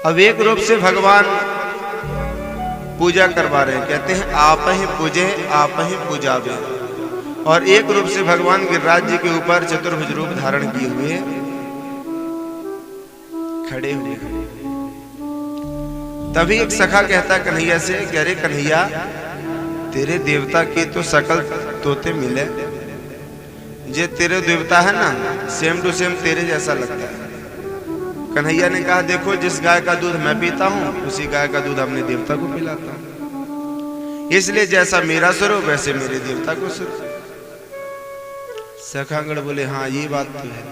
अब एक रूप से भगवान पूजा करवा रहे हैं, कहते हैं आप ही पूजे आप ही पूजावे। और एक रूप से भगवान गिरिराज जी के ऊपर चतुर्भुज रूप धारण किए हुए खड़े हुए। तभी एक सखा कहता कन्हैया से कि अरे कन्हैया, तेरे देवता की तो सकल तोते मिले, जे तेरे देवता है ना सेम टू सेम तेरे जैसा लगता है। कन्हैया ने कहा देखो, जिस गाय का दूध मैं पीता हूं उसी गाय का दूध अपने देवता को पिलाता हूं, इसलिए जैसा मेरा स्वरूप वैसे मेरे देवता को स्वरूप। सखागण बोले हाँ ये बात तो है।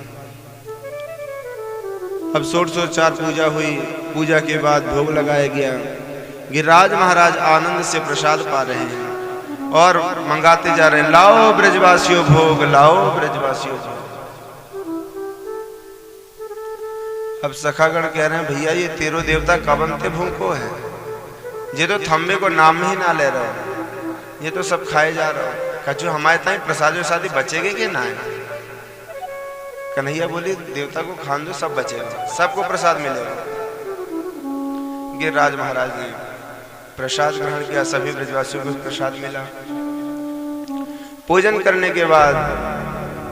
अब 1604 पूजा हुई। पूजा के बाद भोग लगाया गया। गिरिराज महाराज आनंद से प्रसाद पा रहे हैं और मंगाते जा रहे हैं, लाओ ब्रजवासियों भोग, लाओ ब्रजवासियों भोग। अब सखागण कह रहे हैं भैया ये तेरो देवता कबंते भूखो है, ये तो थम्बे को नाम ही ना ले रहा हो, ये तो सब खाए जा रहा हो। कछु हमारे ताई प्रसाद शादी बचेगे कि ना है? कन्हैया बोली देवता को खान दो, सब बचेगा, सबको प्रसाद मिलेगा। गिरिराज महाराज ने प्रसाद ग्रहण किया, सभी ब्रजवासियों को प्रसाद मिला। पूजन करने के बाद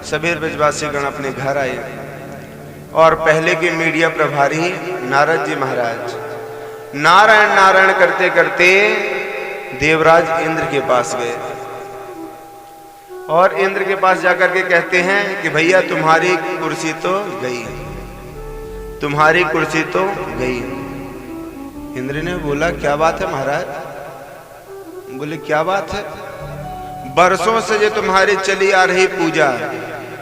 सभी ब्रजवासी गण अपने घर आए और पहले के मीडिया प्रभारी नारद जी महाराज नारायण नारायण करते करते देवराज इंद्र के पास गए और इंद्र के पास जाकर के कहते हैं कि भैया तुम्हारी कुर्सी तो गई, तुम्हारी कुर्सी तो गई। इंद्र ने बोला क्या बात है महाराज? बोले क्या बात है? बरसों से जो तुम्हारी चली आ रही पूजा,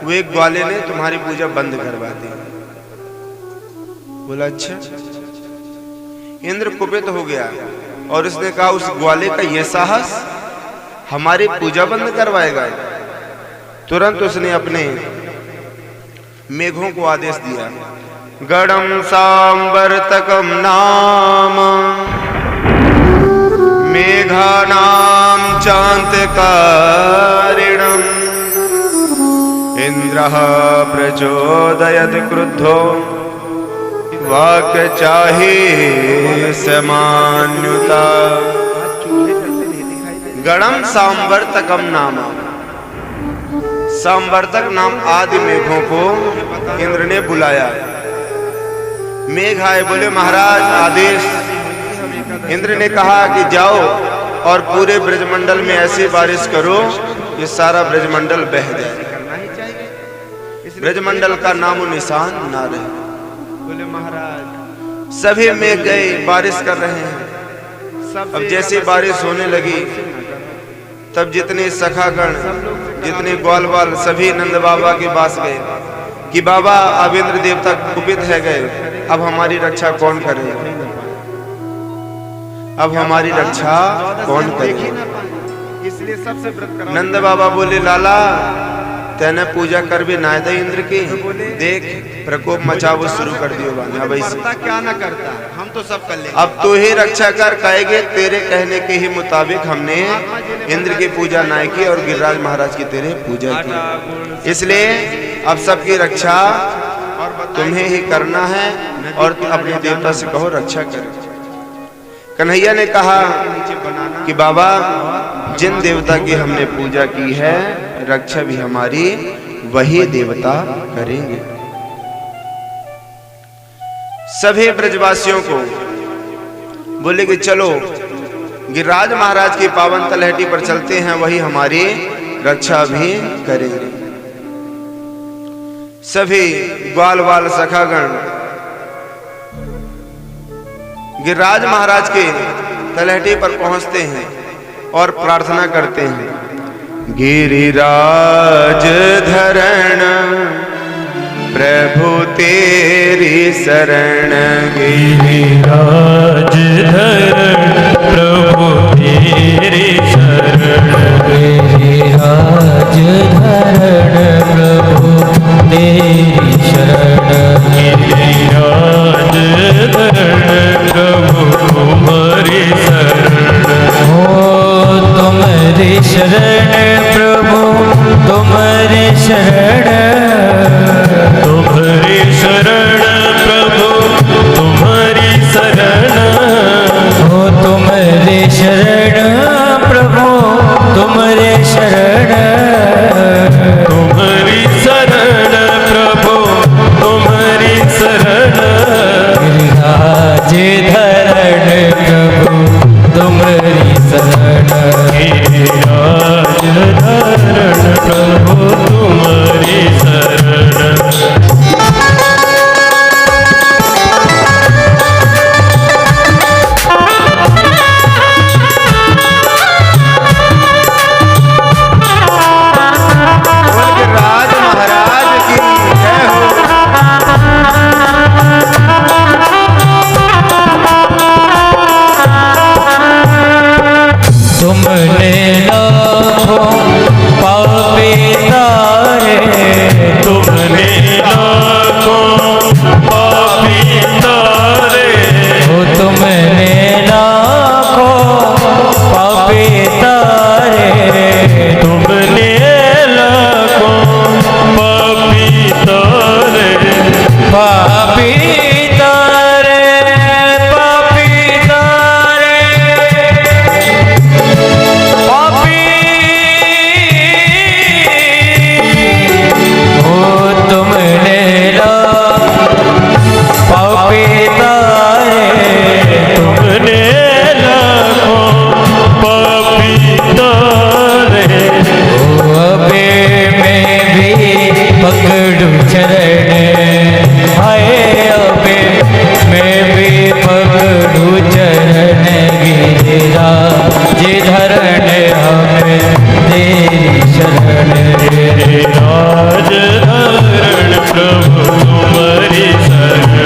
वो एक ग्वाले ने तुम्हारी पूजा बंद करवा दी। बोला अच्छा। इंद्र कुपित हो गया और उसने कहा उस ग्वाले का ये साहस हमारी पूजा बंद करवाएगा। तुरंत उसने अपने मेघों को आदेश दिया, गणम सांवर्तकम नाम मेघानाम चांतकारिणम इंद्रः प्रचोदयत् क्रुद्धो वाक्चाहि समान्युता। गणम सांवर्तकम नाम, सांवर्तक नाम आदि मेघों को इंद्र ने बुलाया। मेघ आए, बोले महाराज आदेश। इंद्र ने कहा कि जाओ और पूरे ब्रजमंडल में ऐसी बारिश करो कि सारा ब्रजमंडल बह जाए, ब्रजमंडल का नामो निशान ना रहे। बोले महाराज सभी मेघ गए, बारिश कर रहे हैं। अब जैसे बारिश होने लगी तब जितने सखागण, जितने ग्वालवाल सभी नंद बाबा के पास गए कि बाबा अब इंद्र देवता कुपित है गए, अब हमारी रक्षा कौन करेगा? अब हमारी रक्षा कौन करेगा? इसलिए सबसे व्रत करा। नंद बाबा बोले लाला तेने पूजा कर भी ना दे इंद्र की, देख प्रकोप मचाओ शुरू कर दियो बाने। अब ऐसा क्या ना करता, हम तो सब कर लेंगे। अब तू ही रक्षा कर कहेगे, तेरे कहने के ही मुताबिक हमने इंद्र की पूजा ना की और गिरिराज महाराज की तेरे पूजा की, इसलिए अब सबकी रक्षा तुम्हें ही करना है और अपने देवता से कहो रक्षा करे। कन्हैया ने कहा कि बाबा जिन देवता की हमने पूजा की है रक्षा भी हमारी वही देवता करेंगे। सभी ब्रजवासियों को बोले कि चलो गिरिराज महाराज की पावन तलहटी पर चलते हैं, वही हमारी रक्षा भी करेंगे। सभी ग्वाल वाल सखागण गिरिराज महाराज के तलहटी पर पहुंचते हैं और प्रार्थना करते हैं, गिरिराज धरण प्रभु तेरी शरण, गिरिराज धरण प्रभु तेरी शरण, गिरिराज धरण प्रभु तेरी शरण, गिरिराज धरण प्रभु तुम्हारी शरण, हो तुम्हारी शरण प्रभु तुम्हारी शरण, तुम्हारी शरण प्रभु तुम्हारी शरण, धरण प्रभु तुम्हारी शरण, गिरिराज धरण प्रभु तुम्हारी शरण। राज महाराज की जय हो। तुमने लाखों पापी तारे, तुमने लाखों पापी तारे, ओ तुमने लाखों पापी तारे, तुमने लाखों पापी तारे, पापी तारे, पापी तारे, पापी, ओ तुमने पापी तारे, तुमने लाखों पापी तारे, ओ अबे मैं भी पकड़ू चरण, हाय अबे मैं भी पकड़ू चरण, गिरिराज धरण हमें तेरी शरण, गिरिराज धरण प्रभु तुम्हारी शरण,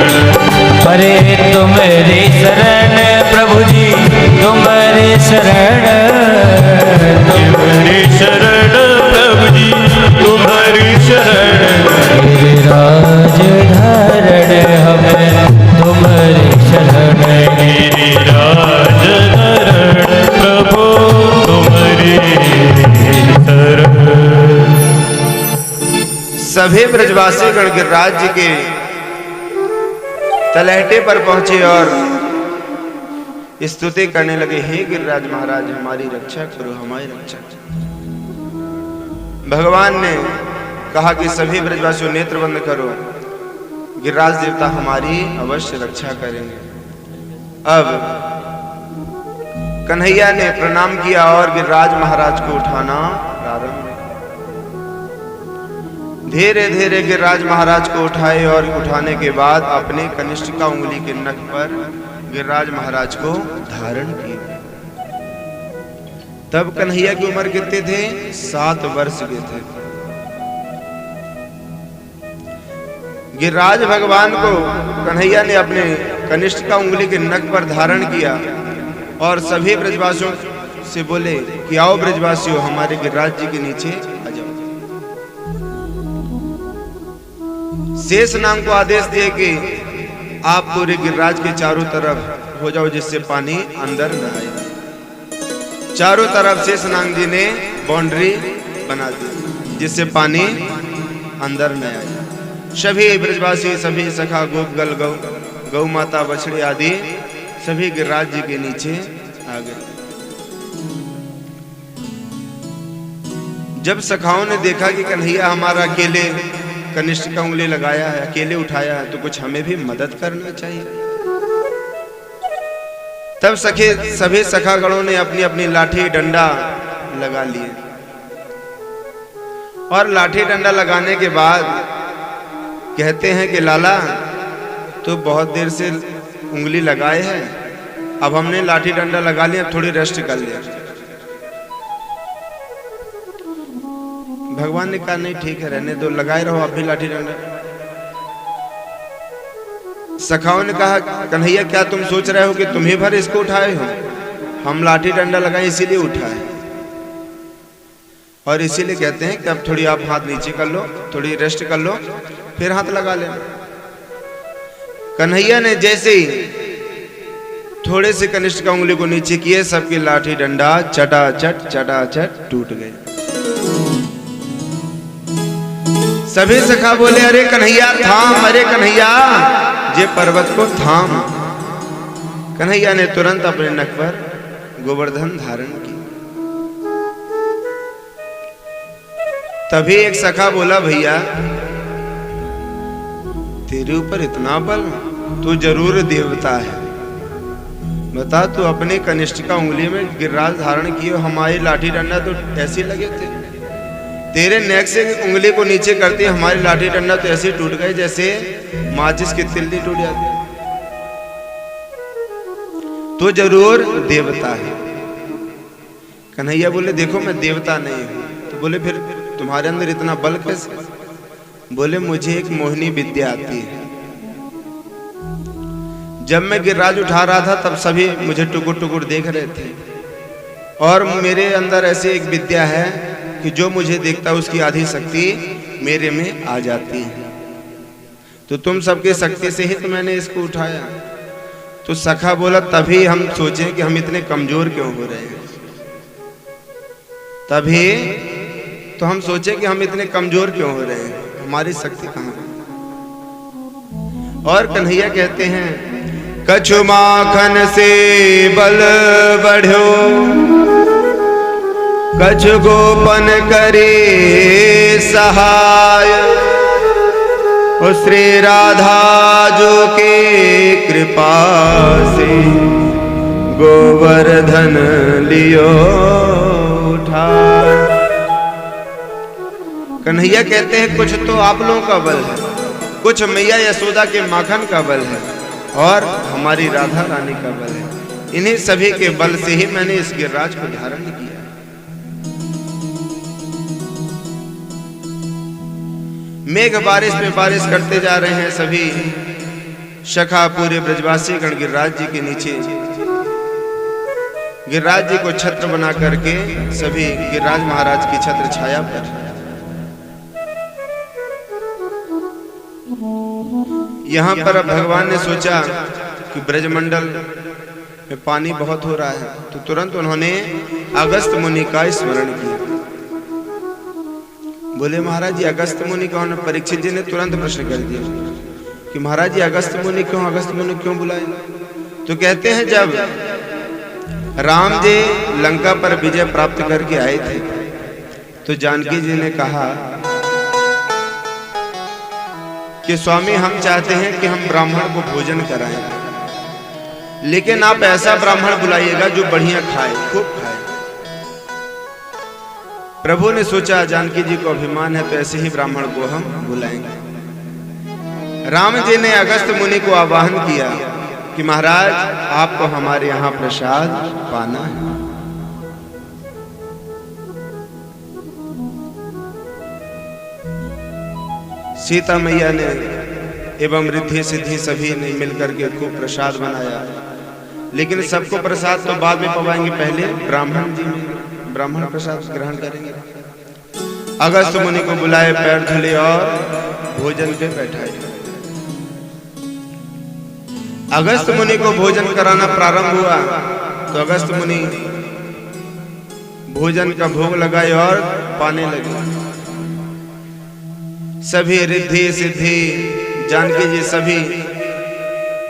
अरे तुम्हारी शरण प्रभु जी तुम्हारी शरण, तुम्हारी शरण प्रभु जी तुम्हारी शरण, गिरिराज धरण हमें तुम्हारी शरण, गिरिराज धरण प्रभु तुम्हारी शरण। सभी ब्रजवासी गण गिरिराज जी के तलहटे पर पहुंचे और स्तुति करने लगे, हे गिरिराज महाराज हमारी रक्षा करो, हमारी रक्षा करो। भगवान ने कहा कि सभी ब्रजवासियों नेत्र बंद करो, गिरिराज देवता हमारी अवश्य रक्षा करेंगे। अब कन्हैया ने प्रणाम किया और गिरिराज महाराज को उठाना प्रारंभ। धीरे धीरे गिरिराज महाराज को उठाए और उठाने के बाद अपने कनिष्ठ का उंगली के नख पर गिरिराज महाराज को धारण किया। तब कन्हैया की उम्र कितने थे? 7 वर्ष के थे। गिरिराज भगवान को कन्हैया ने अपने कनिष्ठ का उंगली के नख पर धारण किया और सभी ब्रजवासियों से बोले कि आओ ब्रजवासियों हमारे गिरिराज जी के नीचे आ जाओ। शेष नाग को आदेश दिए कि आप पूरे गिरिराज के चारों तरफ हो जाओ जिससे पानी अंदर न आए। चारों तरफ शेष नाग जी ने बाउंड्री बना दी जिससे पानी अंदर न आए। सभी ब्रजवासी, सभी सखा, गोपगल, गौ माता, बछड़े आदि सभी गिरिराज जी के नीचे आ गए। जब सखाओं ने देखा कि कन्हैया हमारा अकेले कनिष्ठ का उंगली लगाया है, अकेले उठाया है, तो कुछ हमें भी मदद करना चाहिए। तब सभी सखागणों ने अपनी अपनी लाठी डंडा लगा लिए और लाठी डंडा लगाने के बाद कहते हैं कि लाला तो बहुत देर से उंगली लगाए हैं, अब हमने लाठी डंडा लगा लिया, अब थोड़ी रेस्ट कर लिया। भगवान ने कहा नहीं ठीक है रहने दो, लगाए रहो आप भी लाठी डंडा। सखाओं ने कहा कन्हैया क्या तुम सोच रहे हो कि तुम ही भर इसको उठाए हो? हम लाठी डंडा लगाए इसीलिए उठाए और इसीलिए कहते हैं कि अब थोड़ी आप हाथ नीचे कर लो, थोड़ी रेस्ट कर लो, फिर हाथ लगा लेना। कन्हैया ने जैसे ही थोड़े से कनिष्ठ का उंगली को नीचे किए, सबकी लाठी डंडा चटाचट टूट गए। सभी सखा बोले अरे कन्हैया थाम, अरे कन्हैया जे पर्वत को थाम। कन्हैया ने तुरंत अपने नख पर गोवर्धन धारण की। तभी एक सखा बोला भैया तेरे ऊपर इतना बल, तू जरूर देवता है। बता, तू अपने कनिष्ठ का उंगली में गिरिराज धारण किए, हमारी लाठी डंडा तो ऐसे लगे थे। तेरे नेक से उंगली को नीचे करते हमारी लाठी डंडा तो ऐसे टूट गए जैसे माचिस की तिल्ली टूट जाती। तो जरूर देवता है। कन्हैया बोले देखो मैं देवता नहीं हूं। तो बोले फिर तुम्हारे अंदर इतना बल कैसे? बोले मुझे एक मोहिनी विद्या आती है। जब मैं गिरिराज उठा रहा था तब सभी मुझे टुकुर टुकुर देख रहे थे, और मेरे अंदर ऐसी एक विद्या है कि जो मुझे देखता है उसकी आधी शक्ति मेरे में आ जाती है। तो तुम सबकी शक्ति से ही तो मैंने इसको उठाया। तो सखा बोला तभी हम सोचें कि हम इतने कमजोर क्यों हो रहे हैं, तभी तो हम सोचे कि हम इतने कमजोर क्यों हो रहे हैं, हमारी शक्ति कहाँ है। और कन्हैया कहते हैं कछु माखन से बल बढ़ो, कछु गोपन करे सहाय, श्री राधा जो के कृपा से गोवर्धन लियो उठा। कन्हैया कहते हैं कुछ तो आप लोगों का बल है, कुछ मैया यशोदा के माखन का बल है, और हमारी राधा रानी का बल है। इन्हीं सभी के बल से ही मैंने इस गिरिराज को धारण किया। मेघ बारिश में बारिश करते जा रहे हैं सभी सखा, पूरे ब्रजवासी गण गिरिराज जी के नीचे गिरिराज जी को छत्र बना करके सभी गिरिराज महाराज की छत्र छाया पर। यहाँ पर अब भगवान ने सोचा कि ब्रजमंडल में पानी बहुत हो रहा है, तो तुरंत उन्होंने अगस्त मुनि का स्मरण किया। बोले महाराज जी अगस्त मुनि कौन? परीक्षित जी ने तुरंत प्रश्न कर दिया कि महाराज जी अगस्त मुनि क्यों बुलाए? तो कहते हैं जब राम जी लंका पर विजय प्राप्त करके आए थे तो जानकी जी ने कहा कि स्वामी हम चाहते हैं कि हम ब्राह्मण को भोजन कराएं, लेकिन आप ऐसा ब्राह्मण बुलाइएगा जो बढ़िया खाए, खूब खाए। प्रभु ने सोचा जानकी जी को अभिमान है तो ऐसे ही ब्राह्मण को हम बुलाएंगे। राम जी ने अगस्त मुनि को आवाहन किया कि महाराज आपको हमारे यहाँ प्रसाद पाना है। सीता मैया ने एवं रिद्धि सिद्धि सभी ने मिलकर के खूब प्रसाद बनाया, लेकिन सबको प्रसाद तो बाद में पवाएंगे, पहले ब्राह्मण जी में ब्राह्मण प्रसाद ग्रहण करेंगे। अगस्त मुनि को बुलाए, पैर धुले और भोजन पे बैठाए। अगस्त मुनि को भोजन कराना प्रारंभ हुआ तो अगस्त मुनि भोजन का भोग लगाए और पाने लगे। सभी रिद्धि सिद्धि जानकी जी सभी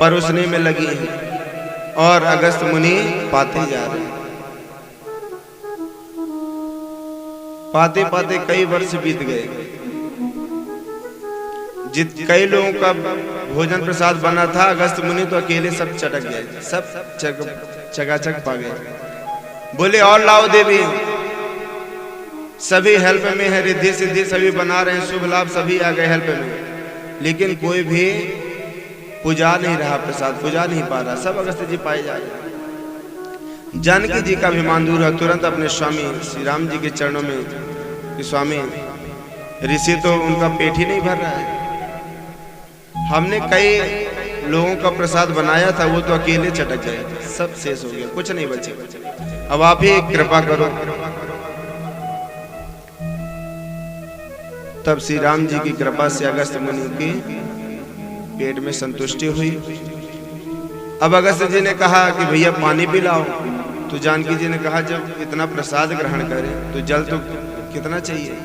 परोसने में लगी हैं और अगस्त मुनि पाते जा रहे हैं। पाते पाते कई वर्ष बीत गए। कई लोगों का भोजन प्रसाद बना था, अगस्त मुनि तो अकेले सब चटक गए, सब चकाचक पा गए। बोले और लाओ देवी, सभी हेल्प में है, रिद्धि सिद्धि सभी बना रहे हैं, शुभ लाभ सभी आ गए हेल्प में, लेकिन कोई भी पुजा नहीं रहा, प्रसाद पुजा नहीं पा रहा, सब अगस्त जी पाए जा रहे। जानकी जी का अभिमान दूर है, तुरंत अपने स्वामी श्री राम जी के चरणों में कि स्वामी ऋषि तो उनका पेट ही नहीं भर रहा है, हमने कई लोगों का प्रसाद बनाया था, वो तो अकेले चटक गए, सब शेष हो गया, कुछ नहीं बचे, अब आप ही कृपा करो। तब श्री राम जी की कृपा से अगस्त मुनि के पेट में संतुष्टि हुई। अब अगस्त जी ने कहा कि भैया पानी पिलाओ, तो जानकी जी ने कहा जब इतना प्रसाद ग्रहण करें तो जल तो कितना चाहिए।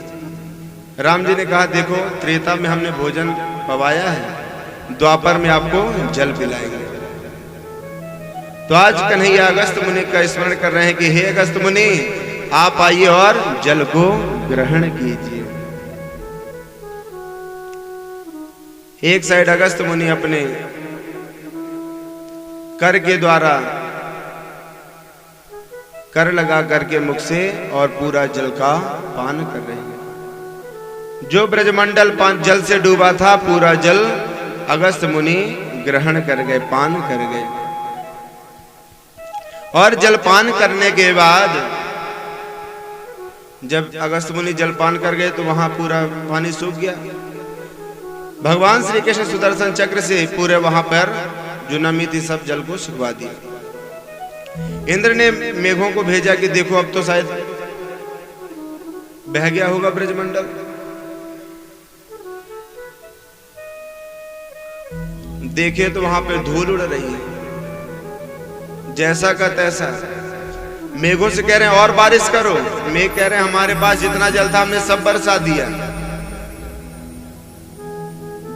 राम जी ने कहा देखो त्रेता में हमने भोजन पवाया है, द्वापर में आपको जल पिलाएंगे। तो आज कन्हैया अगस्त मुनि का स्मरण कर रहे हैं कि हे अगस्त मुनि आप आइए और जल को ग्रहण कीजिए। एक साइड अगस्त मुनि अपने कर के द्वारा कर लगा करके मुख से और पूरा जल का पान कर रहे हैं। जो ब्रजमंडल जल से डूबा था, पूरा जल अगस्त मुनि ग्रहण कर गए, पान कर गए। और जलपान करने के बाद जब अगस्त मुनि जलपान कर गए तो वहां पूरा पानी सूख गया। भगवान श्री कृष्ण सुदर्शन चक्र से पूरे वहां पर जो नमी थी सब जल को सुखवा दिया। इंद्र ने मेघों को भेजा कि देखो अब तो शायद बह गया होगा ब्रजमंडल। देखे तो वहां पे धूल उड़ रही है, जैसा का तैसा। मेघों से कह रहे हैं और बारिश करो, मेघ कह रहे हैं हमारे पास जितना जल था हमने सब बरसा दिया।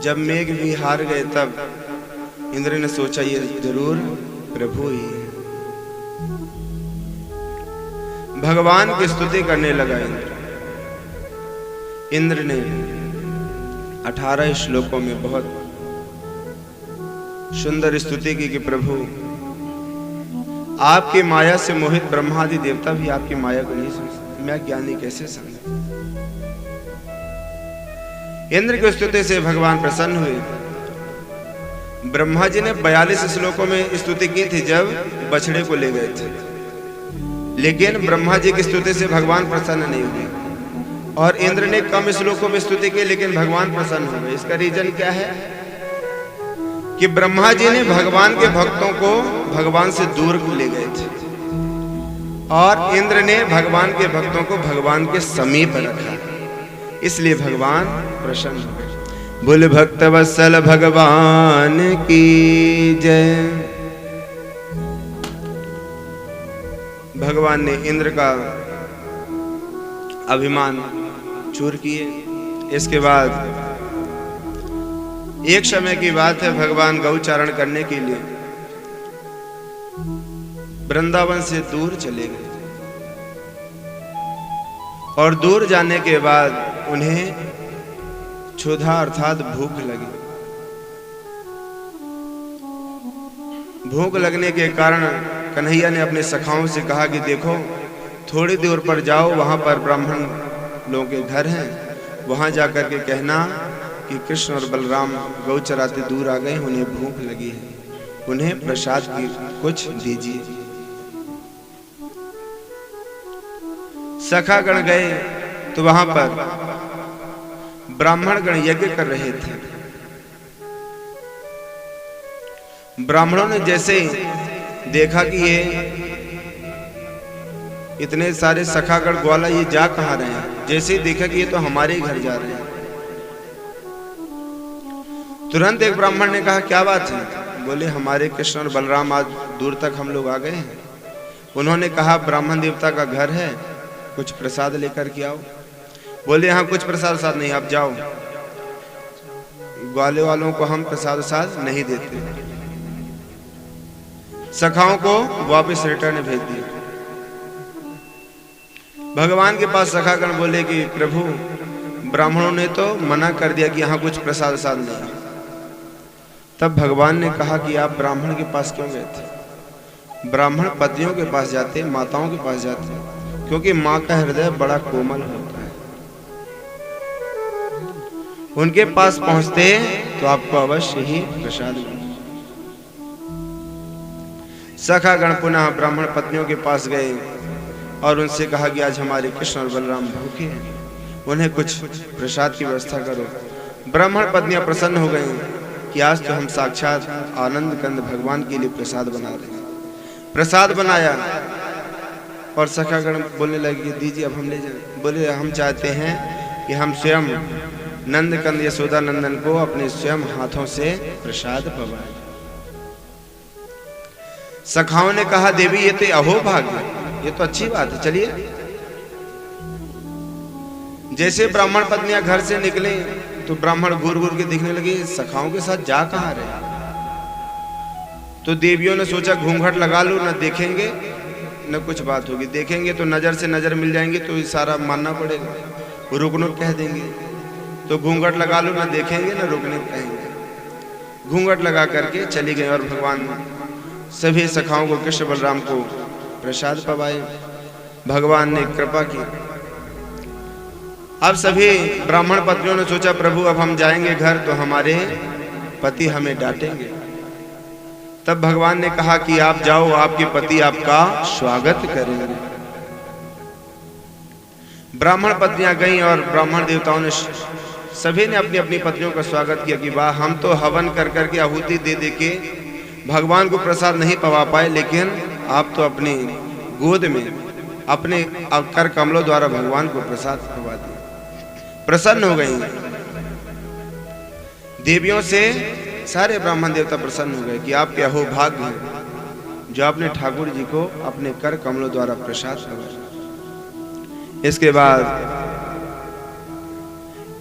जब मेघ भी हार गए तब इंद्र ने सोचा ये जरूर प्रभु ही है। भगवान की स्तुति करने लगा इंद्र ने 18 श्लोकों में बहुत सुंदर स्तुति की कि प्रभु आपकी माया से मोहित ब्रह्मादि देवता भी आपकी माया को नहीं समझ, मैं ज्ञानी कैसे समझूं। इंद्र की स्तुति से भगवान प्रसन्न हुए। ब्रह्मा जी ने 42 श्लोकों में स्तुति की थी जब बछड़े को ले गए थे, लेकिन ब्रह्मा जी की स्तुति से भगवान प्रसन्न नहीं हुए। और इंद्र ने कम श्लोकों में स्तुति की लेकिन भगवान प्रसन्न हो गए। इसका रीजन क्या है कि ब्रह्मा जी ने भगवान के भक्तों को भगवान से दूर ले गए थे और इंद्र ने भगवान के भक्तों को भगवान के समीप रखा, इसलिए भगवान प्रसन्न हो गए। बोल भक्त वत्सल भगवान की जय। भगवान ने इंद्र का अभिमान चूर किए। इसके बाद एक समय की बात है, भगवान गौचारण करने के लिए वृंदावन से दूर चले गए और दूर जाने के बाद उन्हें क्षुधा अर्थात भूख लगी। भूख लगने के कारण कन्हैया ने अपने सखाओं से कहा कि देखो थोड़ी दूर पर जाओ, वहां पर ब्राह्मण लोगों के घर हैं, वहां जाकर के कहना कि कृष्ण और बलराम गौ चराते दूर आ गए, उन्हें भूख लगी है, उन्हें प्रसाद की कुछ दीजिए। सखा गण गए तो वहां पर ब्राह्मण गण यज्ञ कर रहे थे। ब्राह्मणों ने जैसे देखा कि ये इतने सारे सखागण ग्वाला ये जा कहां रहे हैं, जैसे ही देखा कि ये तो हमारे ही घर जा रहे हैं, तुरंत एक ब्राह्मण ने कहा क्या बात है। बोले हमारे कृष्ण और बलराम आज दूर तक हम लोग आ गए हैं। उन्होंने कहा ब्राह्मण देवता का घर है, कुछ प्रसाद लेकर के आओ। बोले यहाँ कुछ प्रसाद नहीं, आप जाओ, ग्वाले वालों को हम प्रसाद नहीं देते। सखाओं को वापस रिटर्न भेज दिया। भगवान के पास सखागण बोले कि प्रभु ब्राह्मणों ने तो मना कर दिया कि यहाँ कुछ प्रसाद नहीं। तब भगवान ने कहा कि आप ब्राह्मण के पास क्यों गए थे। ब्राह्मण पतियों के पास जाते, माताओं के पास जाते, क्योंकि माँ का हृदय बड़ा कोमल होता है। उनके पास पहुंचते तो आपको अवश्य ही प्रसाद मिले। सखागण पुनः ब्राह्मण पत्नियों के पास गए और उनसे कहा कि आज हमारे कृष्ण और बलराम भूखे हैं, उन्हें कुछ प्रसाद की व्यवस्था करो। ब्राह्मण पत्नियां प्रसन्न हो गईं कि आज तो हम साक्षात आनंद कंद भगवान के लिए प्रसाद बना रहे हैं। प्रसाद बनाया और सखागण बोलने लगे दीजिए अब हम ले जाए। बोले हम चाहते हैं कि हम स्वयं नंद कंद यशोदा नंदन को अपने स्वयं हाथों से प्रसाद पवाएं। सखाओं ने कहा देवी ये तो अहोभाग्य, ये तो अच्छी बात है, चलिए। जैसे ब्राह्मण पत्नियां घर से निकले तो ब्राह्मण घूर घूर के देखने लगे सखाओं के साथ जा कहां रहे। तो देवियों ने सोचा घूंघट लगा लो, न देखेंगे न कुछ बात होगी, देखेंगे तो नजर से नजर मिल जाएंगे तो इशारा मानना पड़ेगा, रुकनो कह देंगे। तो घूंघट लगा लो, न देखेंगे न रुकने कहेंगे। घूंघट लगा करके चली गई और भगवान सभी सखाओं को कृष्ण बलराम को प्रसाद पवाए। भगवान ने कृपा की। अब सभी ब्राह्मण पत्नियों ने सोचा प्रभु अब हम जाएंगे घर तो हमारे पति हमें डांटेंगे। तब भगवान ने कहा कि आप जाओ, आपके पति आपका स्वागत करेंगे। ब्राह्मण पत्नियां गईं और ब्राह्मण देवताओं ने सभी ने अपनी अपनी पत्नियों का स्वागत किया कि वाह, हम तो हवन कर करके आहुति दे दे के भगवान को प्रसाद नहीं पवा पाए, लेकिन आप तो अपनी गोद में अपने कर कमलों द्वारा भगवान को प्रसाद पवा दिया। प्रसन्न हो गई देवियों से सारे ब्राह्मण देवता प्रसन्न हो गए कि आप क्या हो भाग्य जो आपने ठाकुर जी को अपने कर कमलों द्वारा प्रसाद पवाया। इसके बाद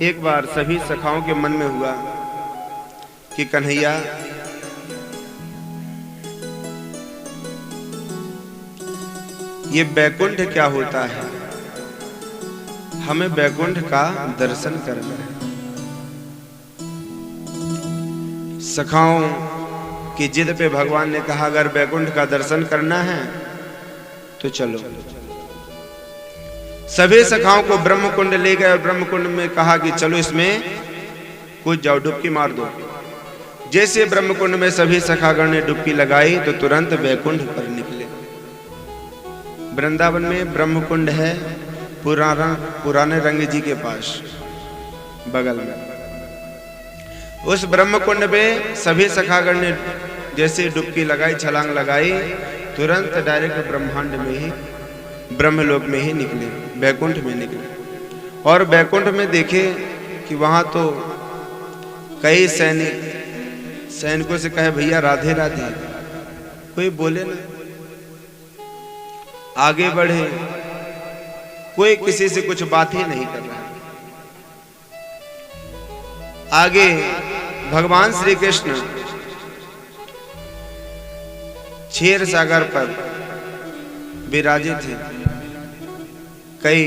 एक बार सभी सखाओं के मन में हुआ कि कन्हैया ये बैकुंठ क्या होता है, हमें बैकुंठ का दर्शन करना है। सखाओं की जिद पे भगवान ने कहा अगर बैकुंठ का दर्शन करना है तो चलो। सभी सखाओं को ब्रह्मकुंड ले गए और ब्रह्मकुंड में कहा कि चलो इसमें कूद जाओ, डुबकी मार दो। जैसे ब्रह्मकुंड में सभी सखागण ने डुबकी लगाई तो तुरंत बैकुंठ पर निकले। वृंदावन में ब्रह्मकुंड है पुराने रंग जी के पास बगल में। उस ब्रह्मकुंड में सभी सखागण ने जैसे डुबकी लगाई, छलांग लगाई, तुरंत डायरेक्ट ब्रह्मांड में ही ब्रह्मलोक में ही निकले, बैकुंठ में निकले। और बैकुंठ में देखे कि वहां तो कई सैनिकों से कहे भैया राधे राधे, कोई बोले ना, आगे बढ़े, कोई किसी से कुछ बात ही नहीं कर रहा। आगे भगवान श्री कृष्ण क्षीर सागर पर विराजित थे। कई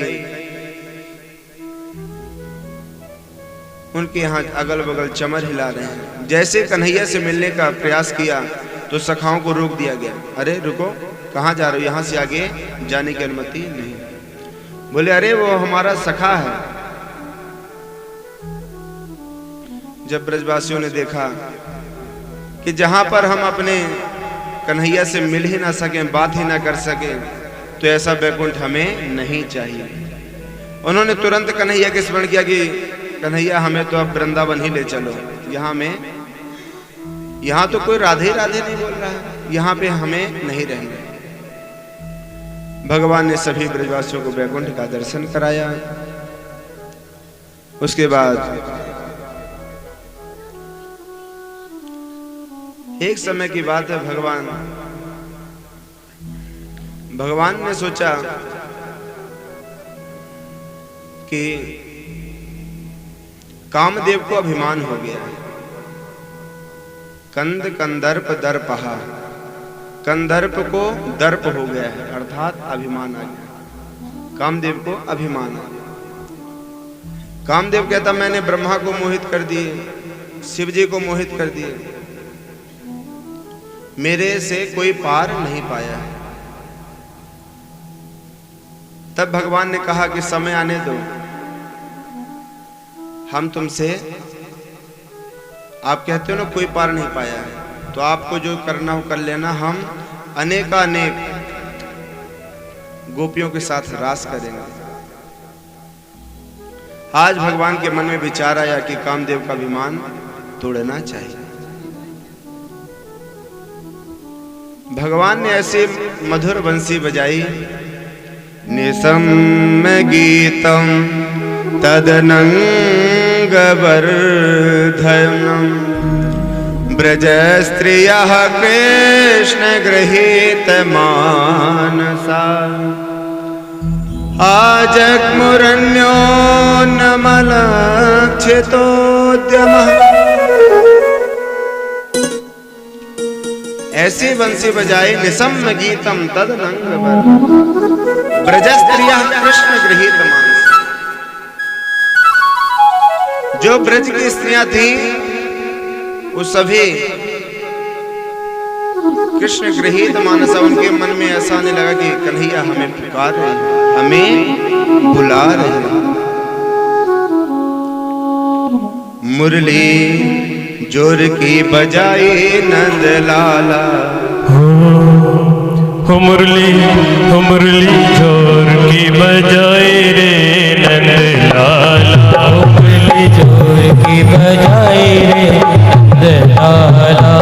उनके यहाँ अगल बगल चमर हिला रहे हैं। जैसे कन्हैया से मिलने का प्रयास किया तो सखाओं को रोक दिया गया। अरे रुको, कहाँ जा रहे हो, यहाँ से आगे जाने की अनुमति नहीं। बोले अरे वो हमारा सखा है। जब ब्रजवासियों ने देखा कि जहां पर हम अपने कन्हैया से मिल ही ना सके, बात ही ना कर सके, तो ऐसा बैकुंठ हमें नहीं चाहिए। उन्होंने तुरंत कन्हैया के स्मरण किया कि कन्हैया हमें तो अब वृंदावन ही ले चलो, यहाँ तो कोई राधे राधे नहीं बोल रहा है, यहाँ पे हमें नहीं रहना। भगवान ने सभी ब्रजवासियों को बैकुंठ का दर्शन कराया। उसके बाद एक समय की बात है, भगवान ने सोचा कि कामदेव को अभिमान हो गया। कंद कंदर्प दर्पहा, कंदर्प को दर्प हो गया है, अर्थात अभिमान आ गया। कामदेव को अभिमान आ गया। कामदेव कहता मैंने ब्रह्मा को मोहित कर दिए, शिव जी को मोहित कर दिए, मेरे से कोई पार नहीं पाया है। तब भगवान ने कहा कि समय आने दो, हम तुमसे, आप कहते हो ना कोई पार नहीं पाया है, तो आपको जो करना हो कर लेना, हम अनेकानेक गोपियों के साथ रास करेंगे। आज भगवान के मन में विचार आया कि कामदेव का अभिमान तोड़ना चाहिए। भगवान ने ऐसे मधुर बंसी बजाई, निसम्य गीतम तदनंग वर्धनम ब्रज स्त्रियः कृष्ण गृहीत मानसा आजग्मुरन्यो नमलक्षितोद्यमः। ऐसी बंसी बजाई, निसम्य गीतम तदनंग वर्धनम ब्रज स्त्रियः कृष्ण गृहीत मानसा। जो ब्रज की स्त्रियां थीं वो सभी कृष्ण गृहीत मानसा, उनके मन में ऐसा आने लगा कि कन्हैया हमें पुकार रहे हैं, हमें बुला रहे हैं। मुरली जोर की बजाए नंद लाला, हो मुरली जोर की बजाए रे नंद लाला, मुरली जोर की बजाए रे नंद लाला,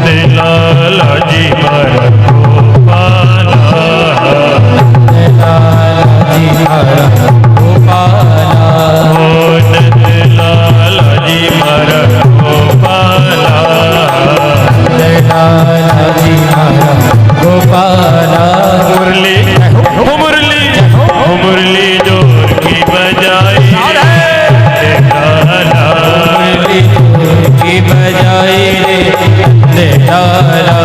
नंद लाला जी मारा गोपाला, नंद लाला जी मारा गोपाला, ओ नंद लाला जी मारा गोपाला, नंद लाला जी मारा गोपाला। मुरली जोर की बजाए लाला, मुरली जोर की बजाए रे लाला,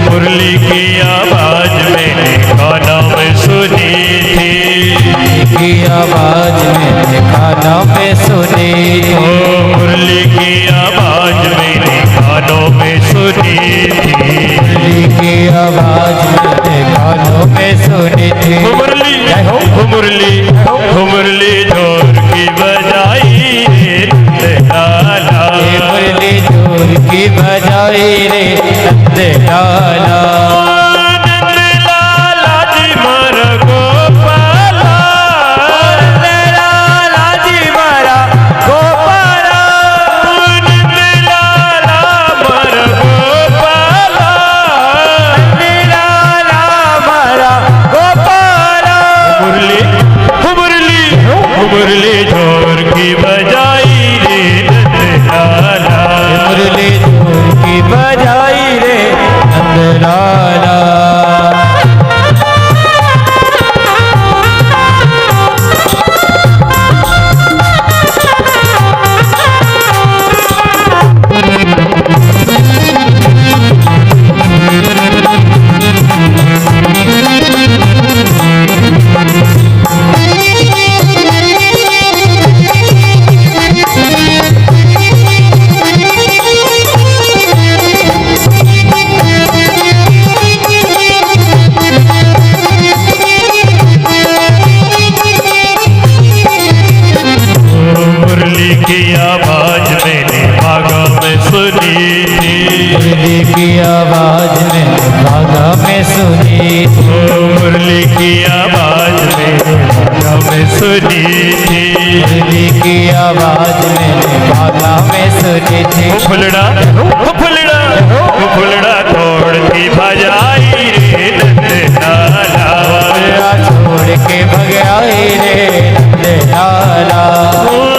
मुरली की आवाज मैंने कानों में सुनी थी, की आवाज मैंने कानों में सुनी, ओ मुरली की आवाज मैंने कानों में सुनी थी, मुरली की आवाज मैंने कानों में सुनी थी। मुरली जोर की बजाई रे लाला, मुरली जोर की बजाई रे नंद लाला, नंद लाला जी मारा गोपाला, नंद लाला जी मारा गोपाला, नंद लाला मारा गोपाला, नंद लाला मारा गोपाला। मुरली जोर की बजाई रे नंद लाला, मुरली जोर की बजाई रे नंद लाला, मुरली की आवाज मैंने बागा में सुनी थी, मुरली की आवाज मैंने बागा में सुनी, ओ मुरली की आवाज मैंने बागा में सुनी थी, मुरली की आवाज मैंने बागा में सुनी थी। फुलड़ा तोड़ती बजाई रे नंद लाला, छोड़ के भगाई रे नंद लाला,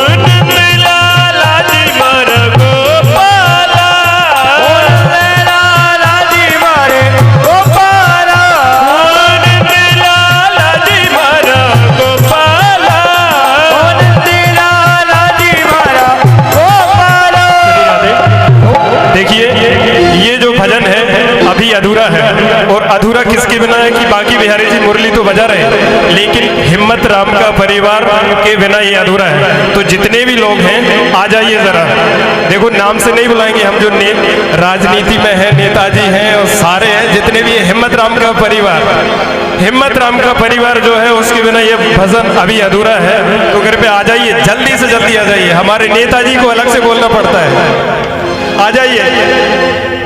नंद लाला जी मारा गोपाला, नंद लाला जी मारे गोपाला, नंद लाला जी मारा गोपाला, नंद लाला जी मारा गोपाला। देखिए ये जो भजन है अभी अधूरा है, और अधूरा किसके बिना है कि बाकी बिहारी जी मुरली तो बजा रहे हैं, लेकिन हिम्मत राम का परिवार के बिना ये अधूरा है। तो जितने भी लोग हैं आ जाइए जरा, देखो नाम से नहीं बुलाएंगे हम, जो राजनीति में है, नेताजी हैं और सारे हैं, जितने भी हिम्मत राम का परिवार जो है उसके बिना ये भजन अभी अधूरा है। तो कृपया आ जाइए, जल्दी से जल्दी आ जाइए, हमारे नेताजी को अलग से बोलना पड़ता है, आ जाइए।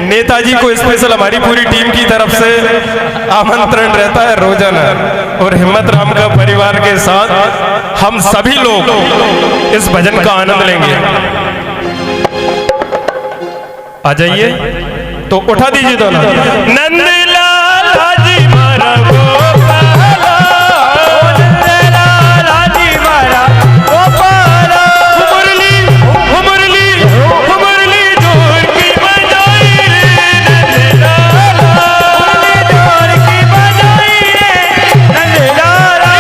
नेताजी को स्पेशल हमारी पूरी टीम की तरफ से आमंत्रण रहता है रोजाना, और हिम्मत राम का परिवार के साथ हम सभी लोग इस भजन का आनंद लेंगे। आ जाइए, तो उठा दीजिए दोनों। नंद लाला जी मारा गोपाला, नंद लाला जी मारा गोपाला, मुरली जोर की बजाई रे नंद लाला, जोर की बजाई रे नंद लाला,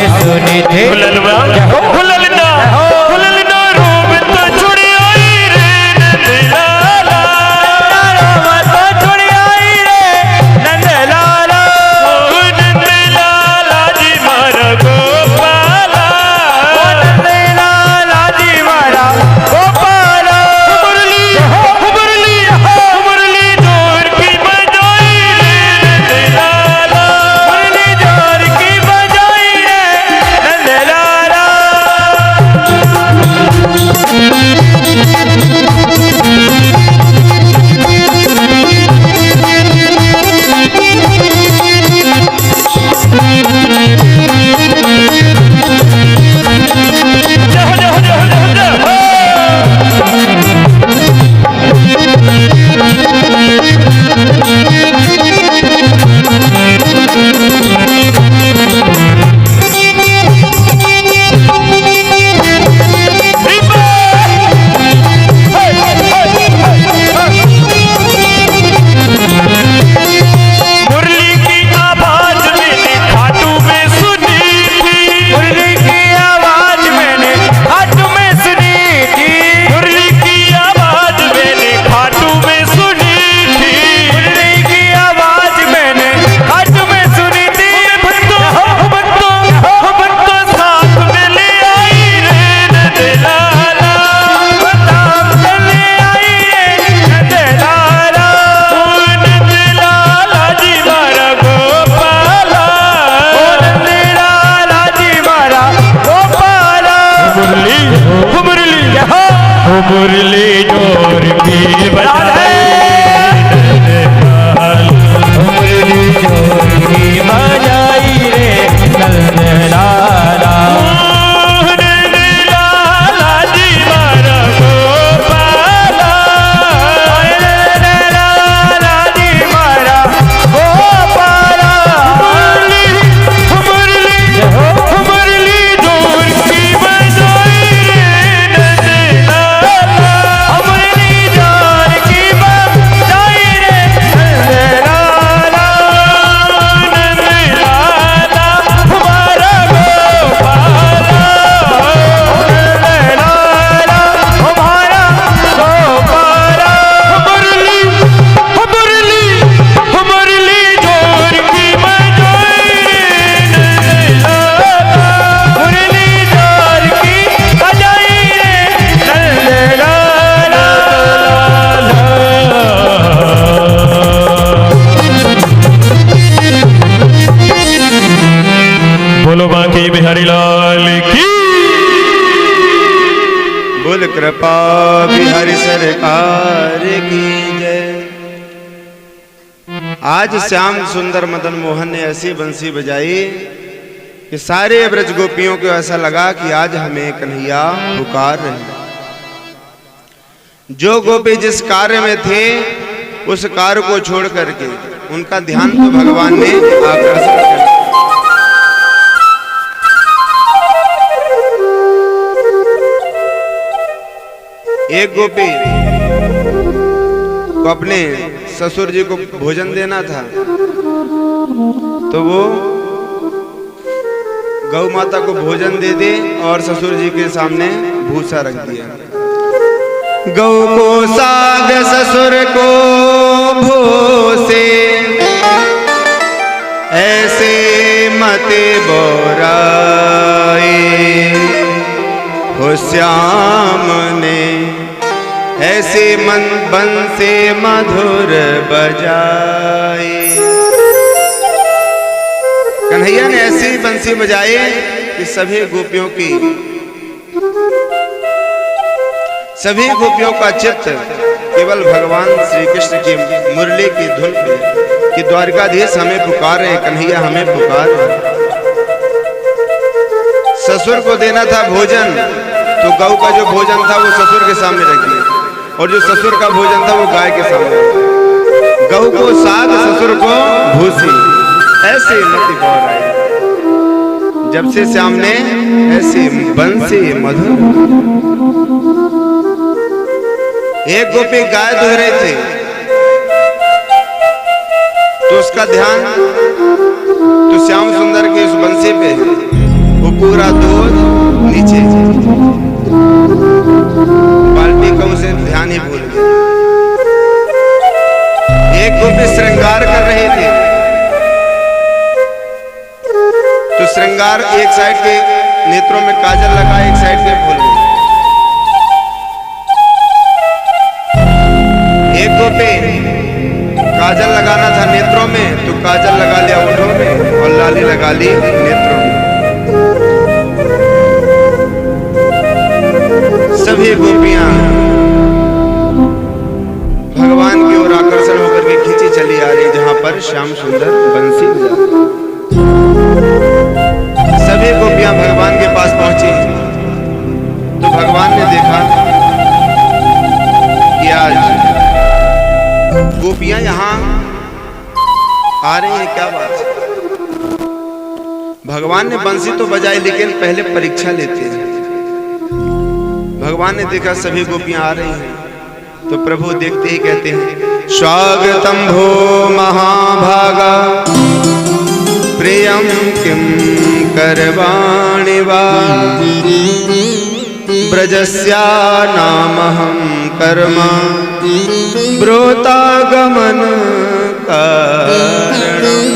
में सुनी थी। हुललना हुललना हुललना रूप तो छुड़ी आई रे नंदलाला, रूप तो छुड़ी आई रे नंदलाला, ओ नंदलाला जी मारा गोपाला, ओ नंदलाला जी मारा गोपाला। मुरली मुरली मुरली जोर की बजाई रे नंदलाला, मुरली जोर की बजाई रे नंदलाला। मुरली की आवाज मैंने खाटू में सुनी थी, मुरली की आवाज मैंने खाटू में सुनी थी, मुरली की आवाज मैंने खाटू में सुनी थी, मुरली की आवाज मैंने खाटू में सुनी थी। भक्तों साथ में ले आई रे नंदलाला, बताम चले आई रे नंदलाला, ओ नंदलाला जी मारा गोपाला, ओ नंदलाला जी मारा गोपाला। मुरली मुरली मुरली जोर की बजाई मुरली जोर की बजाई रे नंदलाला, नंदलाला जी मारा गोपाला, नंदलाला जी मारा गोपाला। मुरली मुरली मुरली जोर की बजाई रे नंदलाला, मुरली जोर की बजाई रे नंदलाला, नंदलाला हमारा गोपाला, नंदलाला हमारा गोपाला। मुरली मुरली मुरली जोर की बजाई रे नंदलाला, मुरली जोर की बजाई रे नंदलाला। बोलो बांके बिहारी लाल की। बोल कृपा बिहारी सरकार की जय। आज श्याम सुंदर मदन मोहन ने ऐसी बंसी बजाई कि सारे ब्रज गोपियों को ऐसा लगा कि आज हमें कन्हैया पुकार रहे हैं। जो गोपी जिस कार्य में थे उस कार्य को छोड़ करके उनका ध्यान तो भगवान ने आकर्षित कर दिया। एक गोपी को अपने ससुर जी को भोजन देना था तो वो गौ माता को भोजन दे दे और ससुर जी के सामने भूसा रख दिया। गौ को साग ससुर को भूसे ऐसे मते बोराए हो श्याम ने ऐसे मन बन से मधुर बजाए। कन्हैया ने ऐसी बंसी बजाए कि सभी गोपियों का चित्त केवल भगवान श्री कृष्ण की मुरली की धुन पे कि द्वारकाधीश हमें पुकार रहे, कन्हैया हमें पुकार रहे। ससुर को देना था भोजन तो गौ का जो भोजन था वो ससुर के सामने रख दिया और जो ससुर का भोजन था वो गाय के सामने। गौ को साग ससुर को भूसी ऐसे मति गौर आए जब से श्याम ने ऐसे बंसी मधुर। एक गोपी गाय दुह रहे थे तो उसका ध्यान तो श्याम सुंदर के उस बंसी पे वो पूरा दूध नीचे, बाल्टी का उसे ध्यान ही भूल गया। एक गोपी श्रृंगार कर रहे थे, तो श्रृंगार एक साइड के नेत्रों में काजल लगा, एक साइड से भूल गए। एक गोपी काजल लगाना था नेत्रों में, तो काजल लगा लिया ओठों में और लाली लगा ली नेत्रों में। सभी गोपियां भगवान की ओर आकर्षण होकर के खींची चली आ रही, जहां पर श्याम सुंदर बंसी बजा। सभी गोपियां भगवान के पास पहुंची, तो भगवान ने देखा कि आज गोपियां यहां आ रही हैं, क्या बात है। भगवान ने बंसी तो बजाई, लेकिन पहले परीक्षा लेते हैं। भगवान ने देखा सभी गोपियां आ रही हैं, तो प्रभु देखते ही कहते हैं, स्वागतम भो महाभागा प्रियम किम करवाणि वा ब्रजस्या नामहं कर्म ब्रोतागमन कारणम्।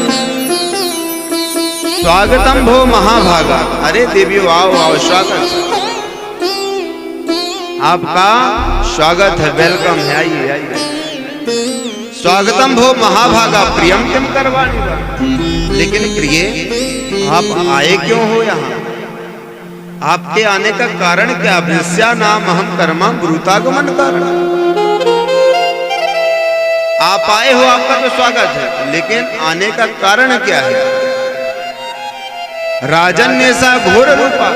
स्वागतम भो महाभागा, अरे देवियों आओ आओ, स्वागत, आपका स्वागत है, वेलकम है, आइए आइए। स्वागतम भो महाभागा प्रियम किम करवाणि वा, लेकिन प्रिय आप आए क्यों हो यहाँ? आपके आने का कारण क्या? ब्रजस्या नाम अहम कर्मा ब्रूतागमन कारण। आप आए हो, आपका तो स्वागत है, लेकिन आने का कारण क्या है? राजन्यसा घोर रूपा,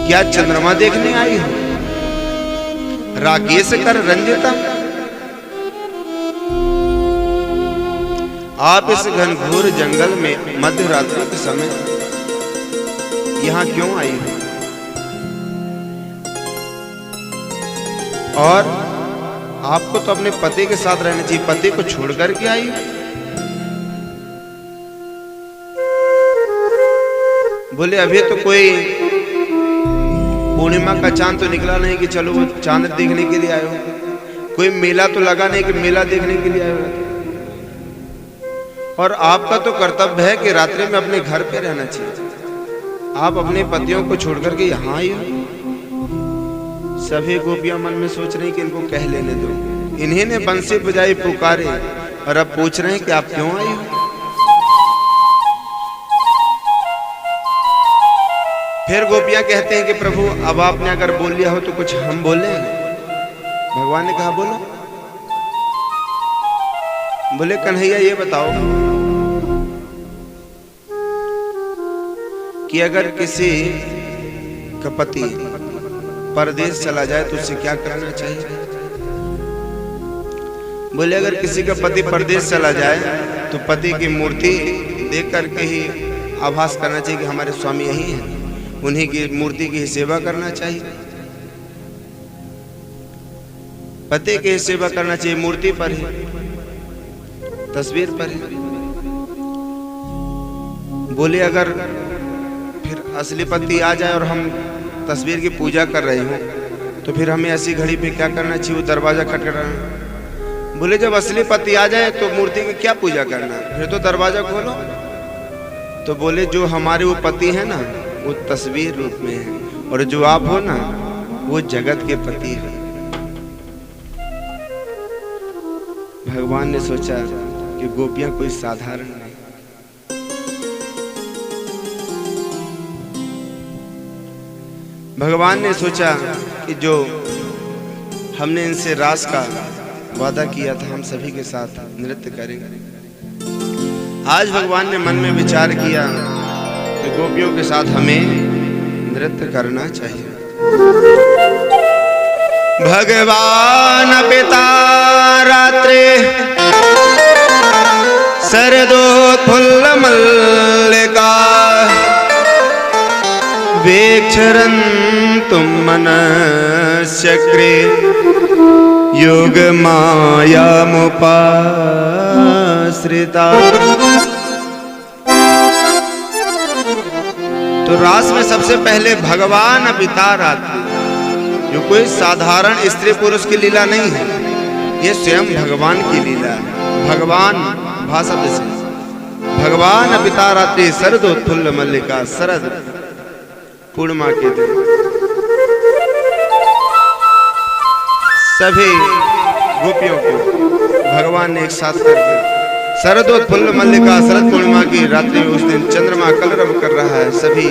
क्या चंद्रमा देखने आई हो? राकेश कर रंजिता, आप इस घनघोर जंगल में मध्य रात्रि के समय यहां क्यों आई हो? और आपको तो अपने पति के साथ रहना चाहिए, पति को छोड़ करके आई हो? बोले अभी तो कोई पूर्णिमा का चांद तो निकला नहीं कि चलो वो चांद देखने के लिए आए हो, कोई मेला तो लगा नहीं कि मेला देखने के लिए आए हो। और आपका तो कर्तव्य है कि रात्रि में अपने घर पे रहना चाहिए, आप अपने पतियों को छोड़कर के यहाँ आई हो। सभी गोपियां मन में सोच रही कि इनको कह लेने दो, इन्हीं ने बंसी बजाई पुकारे और अब पूछ रहे हैं कि आप क्यों आई हो। फिर गोपियां कहते हैं कि प्रभु अब आपने अगर बोल लिया हो तो कुछ हम बोले। भगवान ने कहा बोलो। बोले कन्हैया ये बताओ कि अगर किसी का पति परदेश चला जाए तो उसे क्या करना चाहिए? बोले अगर किसी का पति परदेश चला जाए तो पति की मूर्ति देख करके ही आभास करना चाहिए कि हमारे स्वामी यही हैं, उन्हीं की मूर्ति की सेवा करना चाहिए। पति की सेवा करना चाहिए, मूर्ति पर ही, तस्वीर पर ही। बोले अगर फिर असली पति आ जाए और हम तस्वीर की पूजा कर रहे हो तो फिर हमें ऐसी घड़ी पे क्या करना चाहिए? वो दरवाजा खटखटाना। बोले जब असली पति आ जाए तो मूर्ति की क्या पूजा करना, फिर तो दरवाजा खोलो। तो बोले जो हमारे वो पति है ना वो तस्वीर रूप में है, और जो आप हो ना वो जगत के पति है। भगवान ने सोचा कि गोपियां कोई साधारण नहीं। भगवान ने सोचा कि जो हमने इनसे रास का वादा किया था हम सभी के साथ नृत्य करेंगे। आज भगवान ने मन में विचार किया कि गोपियों के साथ हमें नृत्य करना चाहिए। भगवान पिता रात्रे शरदोत्फुल्लमल्लिका वेक्षरन्तुं मनश्चक्रे योगमायामुपाश्रिता। तो रास में सबसे पहले भगवान पिता रात्रि, जो कोई साधारण स्त्री पुरुष की लीला नहीं है, ये स्वयं भगवान की लीला है। भगवान भाषा से भगवान पिता रात्रि शरदोत्फुल्ल मल्लिका शरद पूर्णिमा के दिन सभी गोपियों को भगवान ने एक साथ करके शरदोत्फुल्ल मल्लिका शरद पूर्णिमा की रात्रि में उस दिन चंद्रमा कलरव कर रहा है। सभी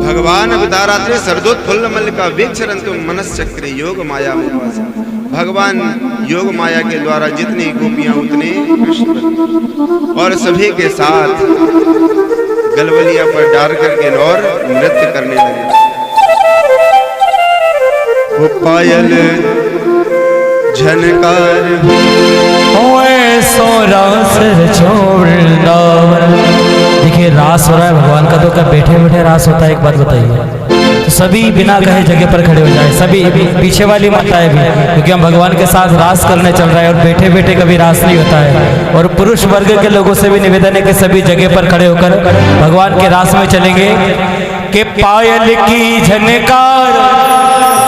भगवान विदारात्रि शरदोत्फुल्ल मल्लिका वीक्षरन्तु मनश्चक्रे योग माया मुपासा। भगवान योग माया के द्वारा जितनी गोपियां उतने कृष्ण और सभी के साथ गलवलिया पर डाल करके और नृत्य करने लगे। वो पायल झनकार सो रास रचो वृंदावन। देखिए रास हो रहा है भगवान का, तो क्या बैठे बैठे रास होता है? एक बात बताइए। तो सभी बिना कहे जगह पर खड़े हो जाए, सभी पीछे वाली माताएं भी, क्योंकि हम भगवान के साथ रास करने चल रहे हैं और बैठे बैठे कभी रास नहीं होता है। और पुरुष वर्ग के लोगों से भी निवेदन है कि सभी जगह पर खड़े होकर भगवान के रास में चलेंगे। कि पायल की झनकार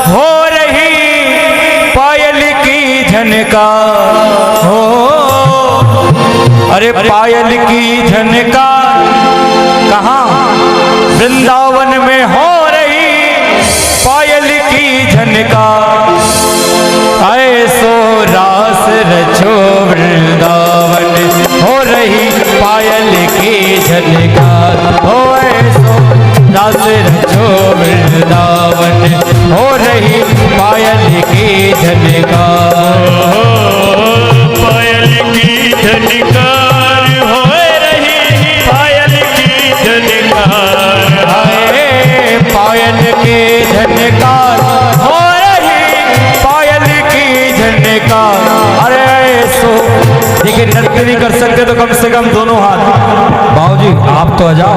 हो रही, पायल की झनकार हो, अरे पायल की झनकार कहाँ? वृंदावन में हो रही पायल की झनकार। ऐसो रास रचो वृंदावन, हो रही पायल की झनकार। हो ऐसो रास रचो वृंदावन, हो रही पायल की झनकार। पायल की झनकार हो रही, पायल की झनकार। पायल की झनकार हो रही, पायल की झनकार। अरे सो देखिए, नृत्य नहीं कर सकते तो कम से कम दोनों हाथ। बाबूजी आप तो आ जाओ,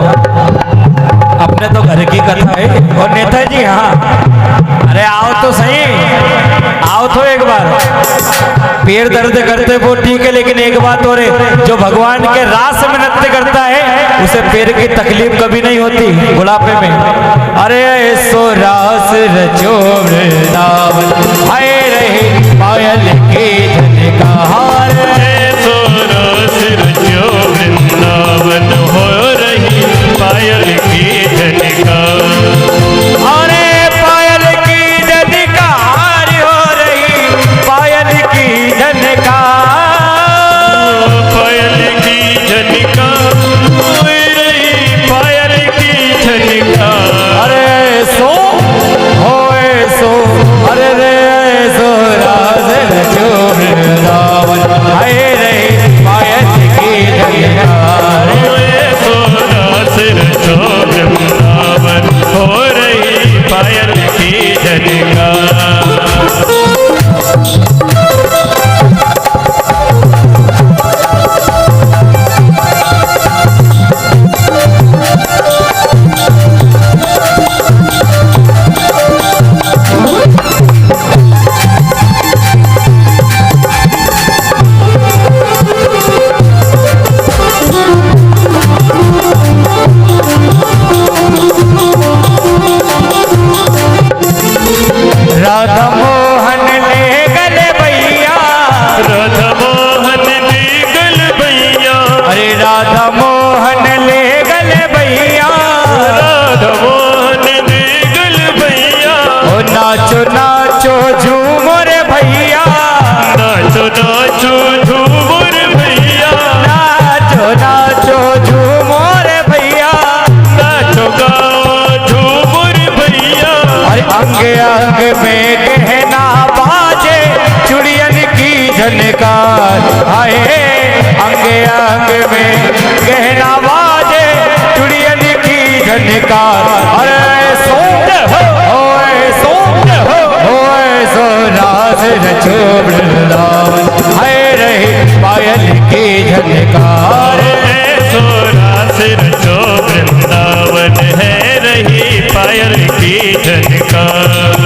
अपने तो घर की कथा है। और नेताजी हाँ, अरे आओ तो सही, आओ तो एक बार। पैर दर्द करते वो ठीक है, लेकिन एक बात और है, जो भगवान के रास में नृत्य करता है उसे पैर की तकलीफ कभी नहीं होती बुढ़ापे में। अरे सो रास रचो वृंदावन, आए रहे पायल की झनकार। सो रास रचो वृंदावन, हो रही पायल की झनकार। अरे पायल की झनकार हो रही, पायल की झनकार। पायल की झनकार हो रही, पायल की झनकार। अरे सो हो सो, अरे रे सो रास रचो वृंदावन, आए रहे पायल की झनकार। सो रास रचो वृंदावन, हो रही पायल की झनकार। राधा मोहन ले गले भैया, राधा मोहन ले गल भैया, अरे राधा मोहन ले गले भैया। राधा मोहन ले गल भैया। ओ नाचो नाचो झूमो रे भैया, नाचो नाचो झूमर भैया, नाचो नाचो झूमो रे भैया। नाचो गाओ झूमर भैया। अरे अंग अंग में गहना बाजे, चुड़ियन की झनकार। आए अंग अंग में गहना बाजे, चुड़ियन की झनकार। अरे सो सो रास रचो वृंदावन, हाय रहे पायल की झनकार। सो रास रचो वृंदावन, है रही पायल की झनकार।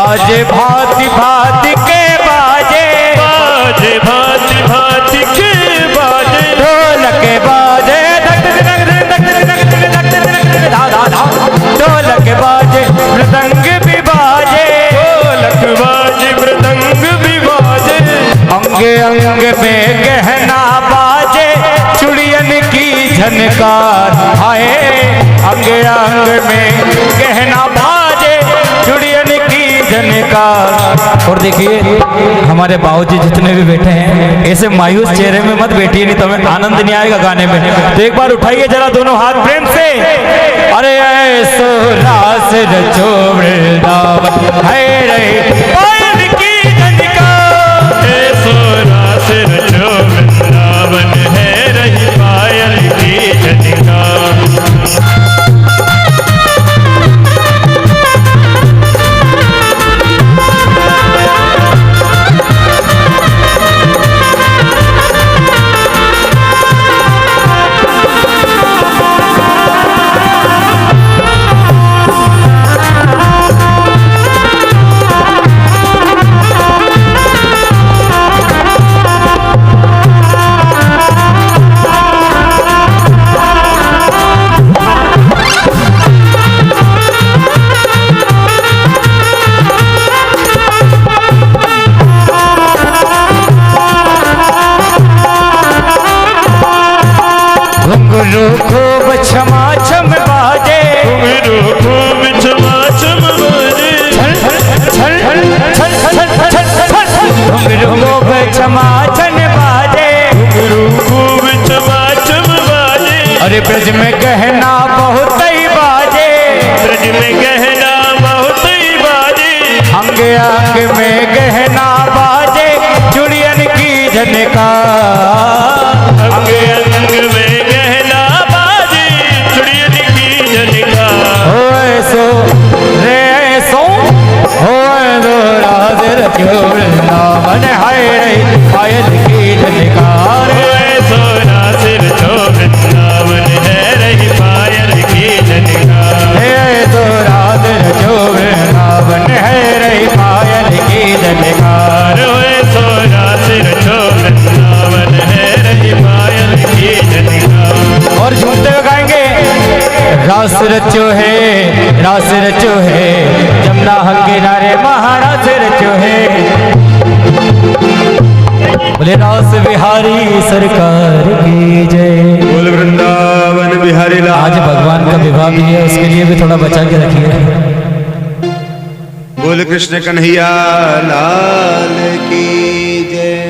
बाजे भांति भांति के बाजे, बाजे भांति भांति के बाजे, ढोलक बाजे ढोलक बाजे मृदंग भी बाजे, ढोलक बाजे मृदंग भी बाजे, अंग अंग में गहना बाजे चुड़ियन की झनकार, हाय अंग अंग में गहना बाजे चुड़ियन की झनकार। और देखिए हमारे बाबूजी जितने भी बैठे हैं ऐसे मायूस चेहरे में मत बैठिए, नहीं तो हमें आनंद नहीं आएगा गाने में। तो एक बार उठाइए जरा दोनों हाथ प्रेम से, अरे ऐसो रास रचो वृंदावन है रे पायल की झनकार, ऐसो रास रचो वृंदावन है रही पायल की झनकार। घुंघरू खूब छमा छम बाजे, घुंघरू खूब छमा छम बाजे, घुंघरू खूब छमा छम बाजे, घुंघरू खूब छमा छम बाजे, अरे ब्रज में गहना बहुत ही बाजे, ब्रज में गहना बहुत ही बाजे, अंग अंग में गहना बाजे चुड़ियन की झनकार, अंग अंग में गहना बाजे चुड़ियन की झनकार। होए सो रे सो होए दो राज रचो वृंदावन है रे पायल की झनकार, ऐसो रास रचो वृंदावन है रही पायल की झनकार। हे तो राज रचो वृंदावन है रे पायल की झनकार, ऐसो रास रचो वृंदावन है रही पायल की झनकार। और झूमते हुए गाएंगे, रास रचो है जमुना हल किनारे महाराज रचो है, बोले रास बिहारी सरकार की जय। बोल वृंदावन बिहारी लाल। आज भगवान का विवाह भी है, उसके लिए भी थोड़ा बचा के रखिए। बोल कृष्ण कन्हैया लाल की जय।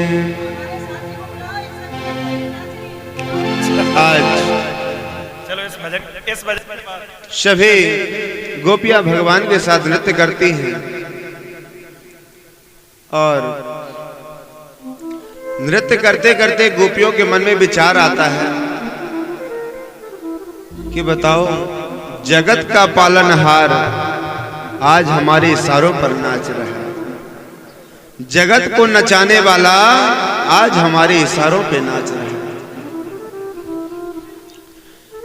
आज चलो इस भजन सभी गोपियां भगवान के साथ नृत्य करती हैं और नृत्य करते करते गोपियों के मन में विचार आता है कि बताओ जगत का पालनहार आज हमारे इशारों पर नाच रहा है, जगत को नचाने वाला आज हमारे इशारों पे नाच रहा है।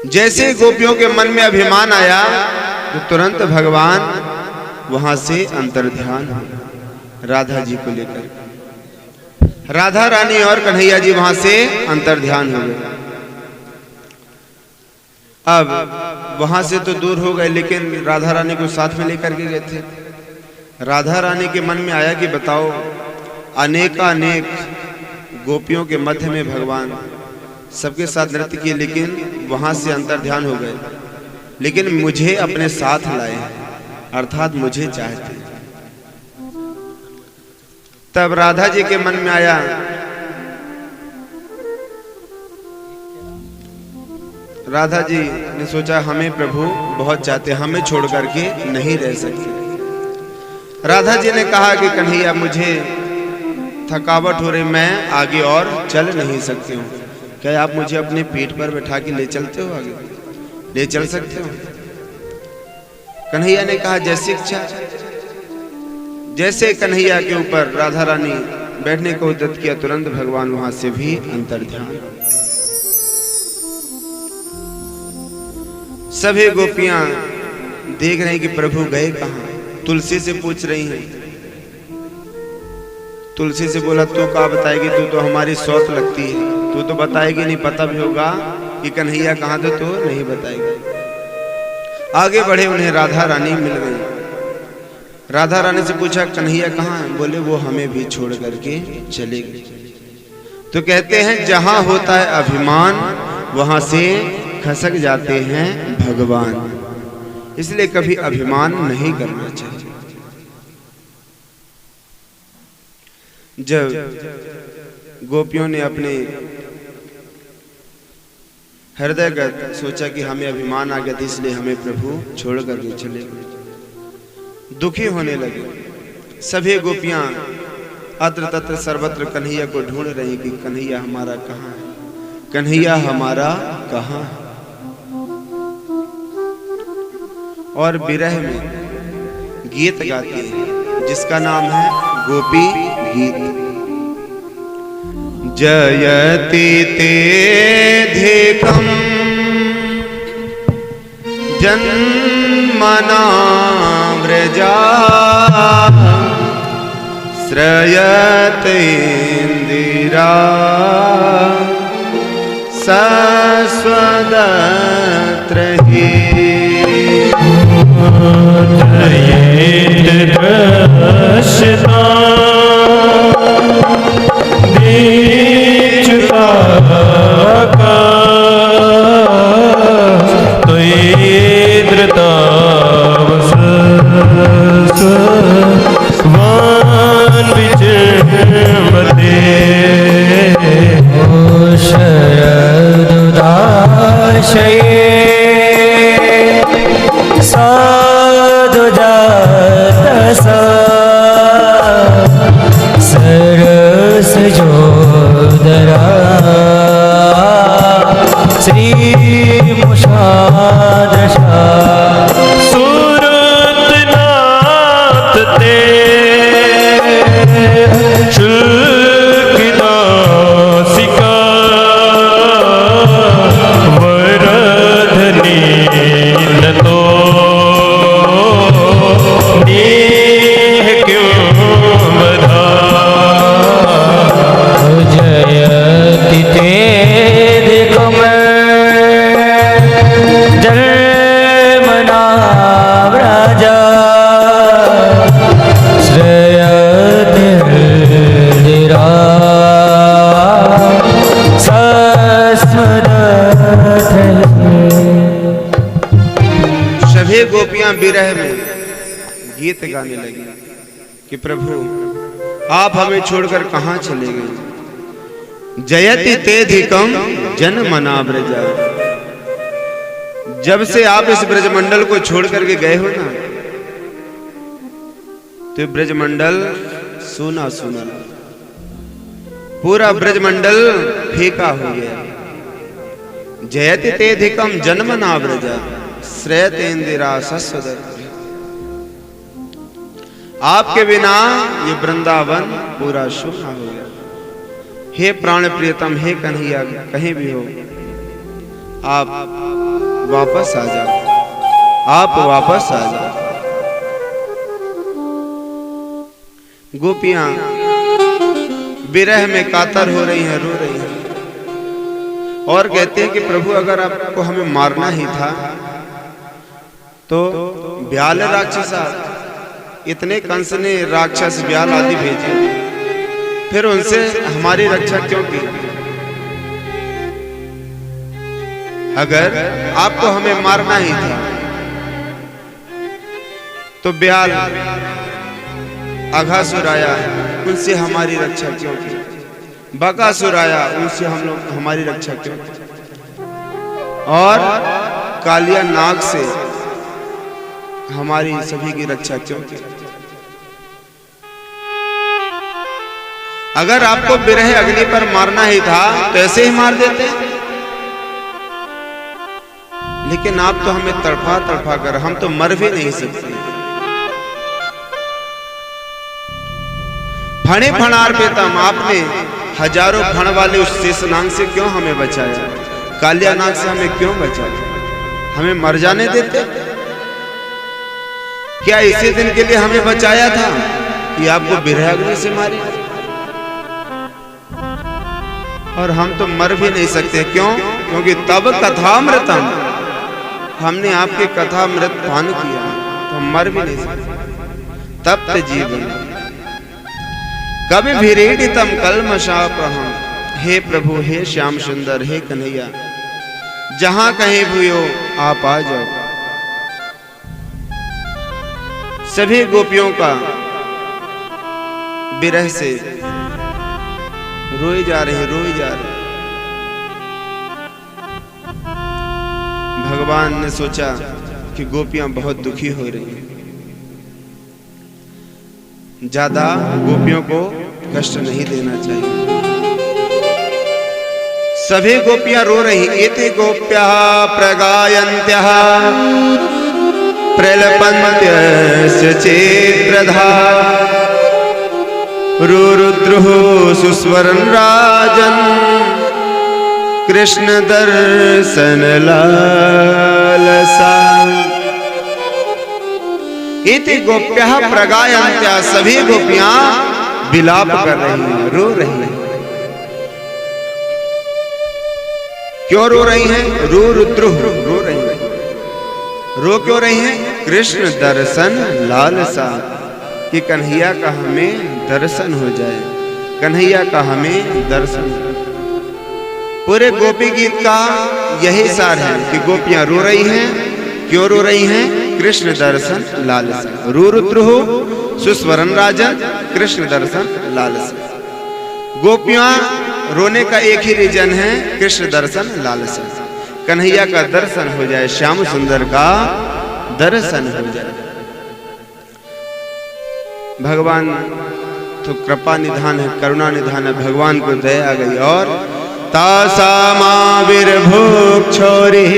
जैसे गोपियों के मन में अभिमान आया तो तुरंत भगवान वहां से अंतर्ध्यान हो राधा जी को लेकर। राधा रानी और कन्हैया जी वहां से अंतर्ध्यान हो गए। अब वहां से तो दूर हो गए, लेकिन राधा रानी को साथ में लेकर के गए थे। राधा रानी के मन में आया कि बताओ अनेकानेक गोपियों के मध्य में भगवान सबके साथ नृत्य किए, लेकिन वहां से अंतर्ध्यान हो गए, लेकिन मुझे अपने साथ लाए, अर्थात मुझे चाहते। तब राधा जी के मन में आया राधा जी ने सोचा हमें प्रभु बहुत चाहते, हमें छोड़ करके नहीं रह सकते। राधा जी ने कहा कि कन्हैया मुझे थकावट हो रही, मैं आगे और चल नहीं सकती हूँ, क्या आप मुझे अपने पीठ पर बैठा के ले चलते हो, आगे ले चल सकते हो? कन्हैया ने कहा जैसी इच्छा। जैसे कन्हैया के ऊपर राधा रानी बैठने को उद्यत किया, तुरंत भगवान वहां से भी अंतर्ध्यान। सभी गोपियां देख रही कि प्रभु गए कहां, तुलसी से पूछ रही हैं तुलसी से बोला तू क्या बताएगी, तू तो हमारी सौत लगती है, तू तो बताएगी नहीं, पता भी होगा कि कन्हैया कहाँ थे तो नहीं बताएगी। आगे बढ़े, उन्हें राधा रानी मिल गई। राधा रानी से पूछा कन्हैया कहाँ है? बोले वो हमें भी छोड़ करके चले गए। तो कहते हैं जहां होता है अभिमान वहां से खसक जाते हैं भगवान। इसलिए कभी अभिमान नहीं करना चाहिए। जब गोपियों ने अपने हृदय का सोचा कि हमें अभिमान आ गया था, इसलिए हमें प्रभु छोड़ करके चले गए, दुखी होने लगे। सभी गोपियां अत्र तत्र सर्वत्र कन्हैया को ढूंढ रही कि कन्हैया हमारा कहाँ है, कन्हैया हमारा कहाँ है। और विरह में गीत गाते हैं जिसका नाम है गोपी गीत। जयति तेधिकं जन्मना व्रजा श्रयत इंदिरा सस्वदत्र हि विरह में गीत गाने लगी कि प्रभु आप हमें छोड़कर कहां चले गए। जयति तेधिकं जन्मना व्रजा, जब से आप इस ब्रजमंडल को छोड़ करके गए हो ना, तो ब्रजमंडल सूना सूना, पूरा ब्रजमंडल फीका हो गया। जयति तेधिकं जन्मना व्रजा श्रयत इंदिरा सस्वदत्र, आपके बिना ये वृंदावन पूरा सूना हो गया। हे प्राण प्रियतम, हे कन्हैया, कहीं भी हो आप वापस आ जाओ, आप वापस आ जाओ। गोपियां विरह में कातर हो रही हैं, रो रही हैं और कहते हैं कि प्रभु अगर आपको हमें मारना ही था तो ब्याल राक्षस, इतने कंस ने राक्षस ब्याल आदि भेजे, फिर उनसे हमारी रक्षा क्यों की? अगर आपको हमें मारना ही था तो ब्याल अघासुर आया, उनसे हमारी रक्षा क्यों की? बकासुर आया, उनसे हम लोग हमारी रक्षा क्यों की? और कालिया नाग से हमारी सभी की रक्षा क्यों की? अगर आपको विरह अग्नि पर मारना ही था तो ऐसे ही मार देते, लेकिन आप तो हमें तड़फा तड़फा कर, हम तो मर भी नहीं सकते। फणे फणार पेतम, आपने हजारों फण वाले उस शेषनाग से क्यों हमें बचाया? कालिया नाग से हमें क्यों बचाया? हमें मर जाने देते? क्या इसी दिन के लिए हमें बचाया था कि आपको विरह अग्नि से मारे? और हम तो मर भी नहीं सकते। क्यों? क्योंकि तब कथामृतम, हमने आपके कथामृत पान किया तो हम मर भी नहीं सकते। तप्त जीवन कभी भिरीडितम कल्मषापहम, हे प्रभु, हे श्याम सुंदर, हे कन्हैया, जहां कहीं भी हो आप आ जाओ। सभी गोपियों का विरह से रोए जा रहे, रोए जा रहे। भगवान ने सोचा कि गोपियां बहुत दुखी हो रही हैं, ज्यादा गोपियों को कष्ट नहीं देना चाहिए। सभी गोपियां रो रही। एते गोप्यः प्रगायन्त्यः प्रलपन्त्यस्य चेत्रधा, रुरुद्रुः सुस्वरन् राजन् कृष्ण दर्शन लालसा। इति गोप्यः प्रगायन्त्यः, सभी गोपियां विलाप कर रही हैं, रो रही हैं। क्यों रो रही हैं? रो रुद्रुः, रो रही हैं। रो क्यों रही हैं? कृष्ण दर्शन लालसा, कि कन्हैया का हमें दर्शन हो जाए, कन्हैया का हमें दर्शन। पूरे गोपी गीत का यही सार है कि गोपियां रो रही हैं। क्यों रो रही हैं? कृष्ण दर्शन लालसा। रुरुद्रुः सुस्वरन् राजन् कृष्ण दर्शन लालसा। गोपियां रोने का एक ही रीजन है, कृष्ण दर्शन लालसा, कन्हैया का दर्शन हो जाए, श्याम सुंदर का दर्शन हो जाए। भगवान तो कृपा निधान है, करुणा निधान है, भगवान को दया आ गई। और तासामाविर्भूक् छोरिः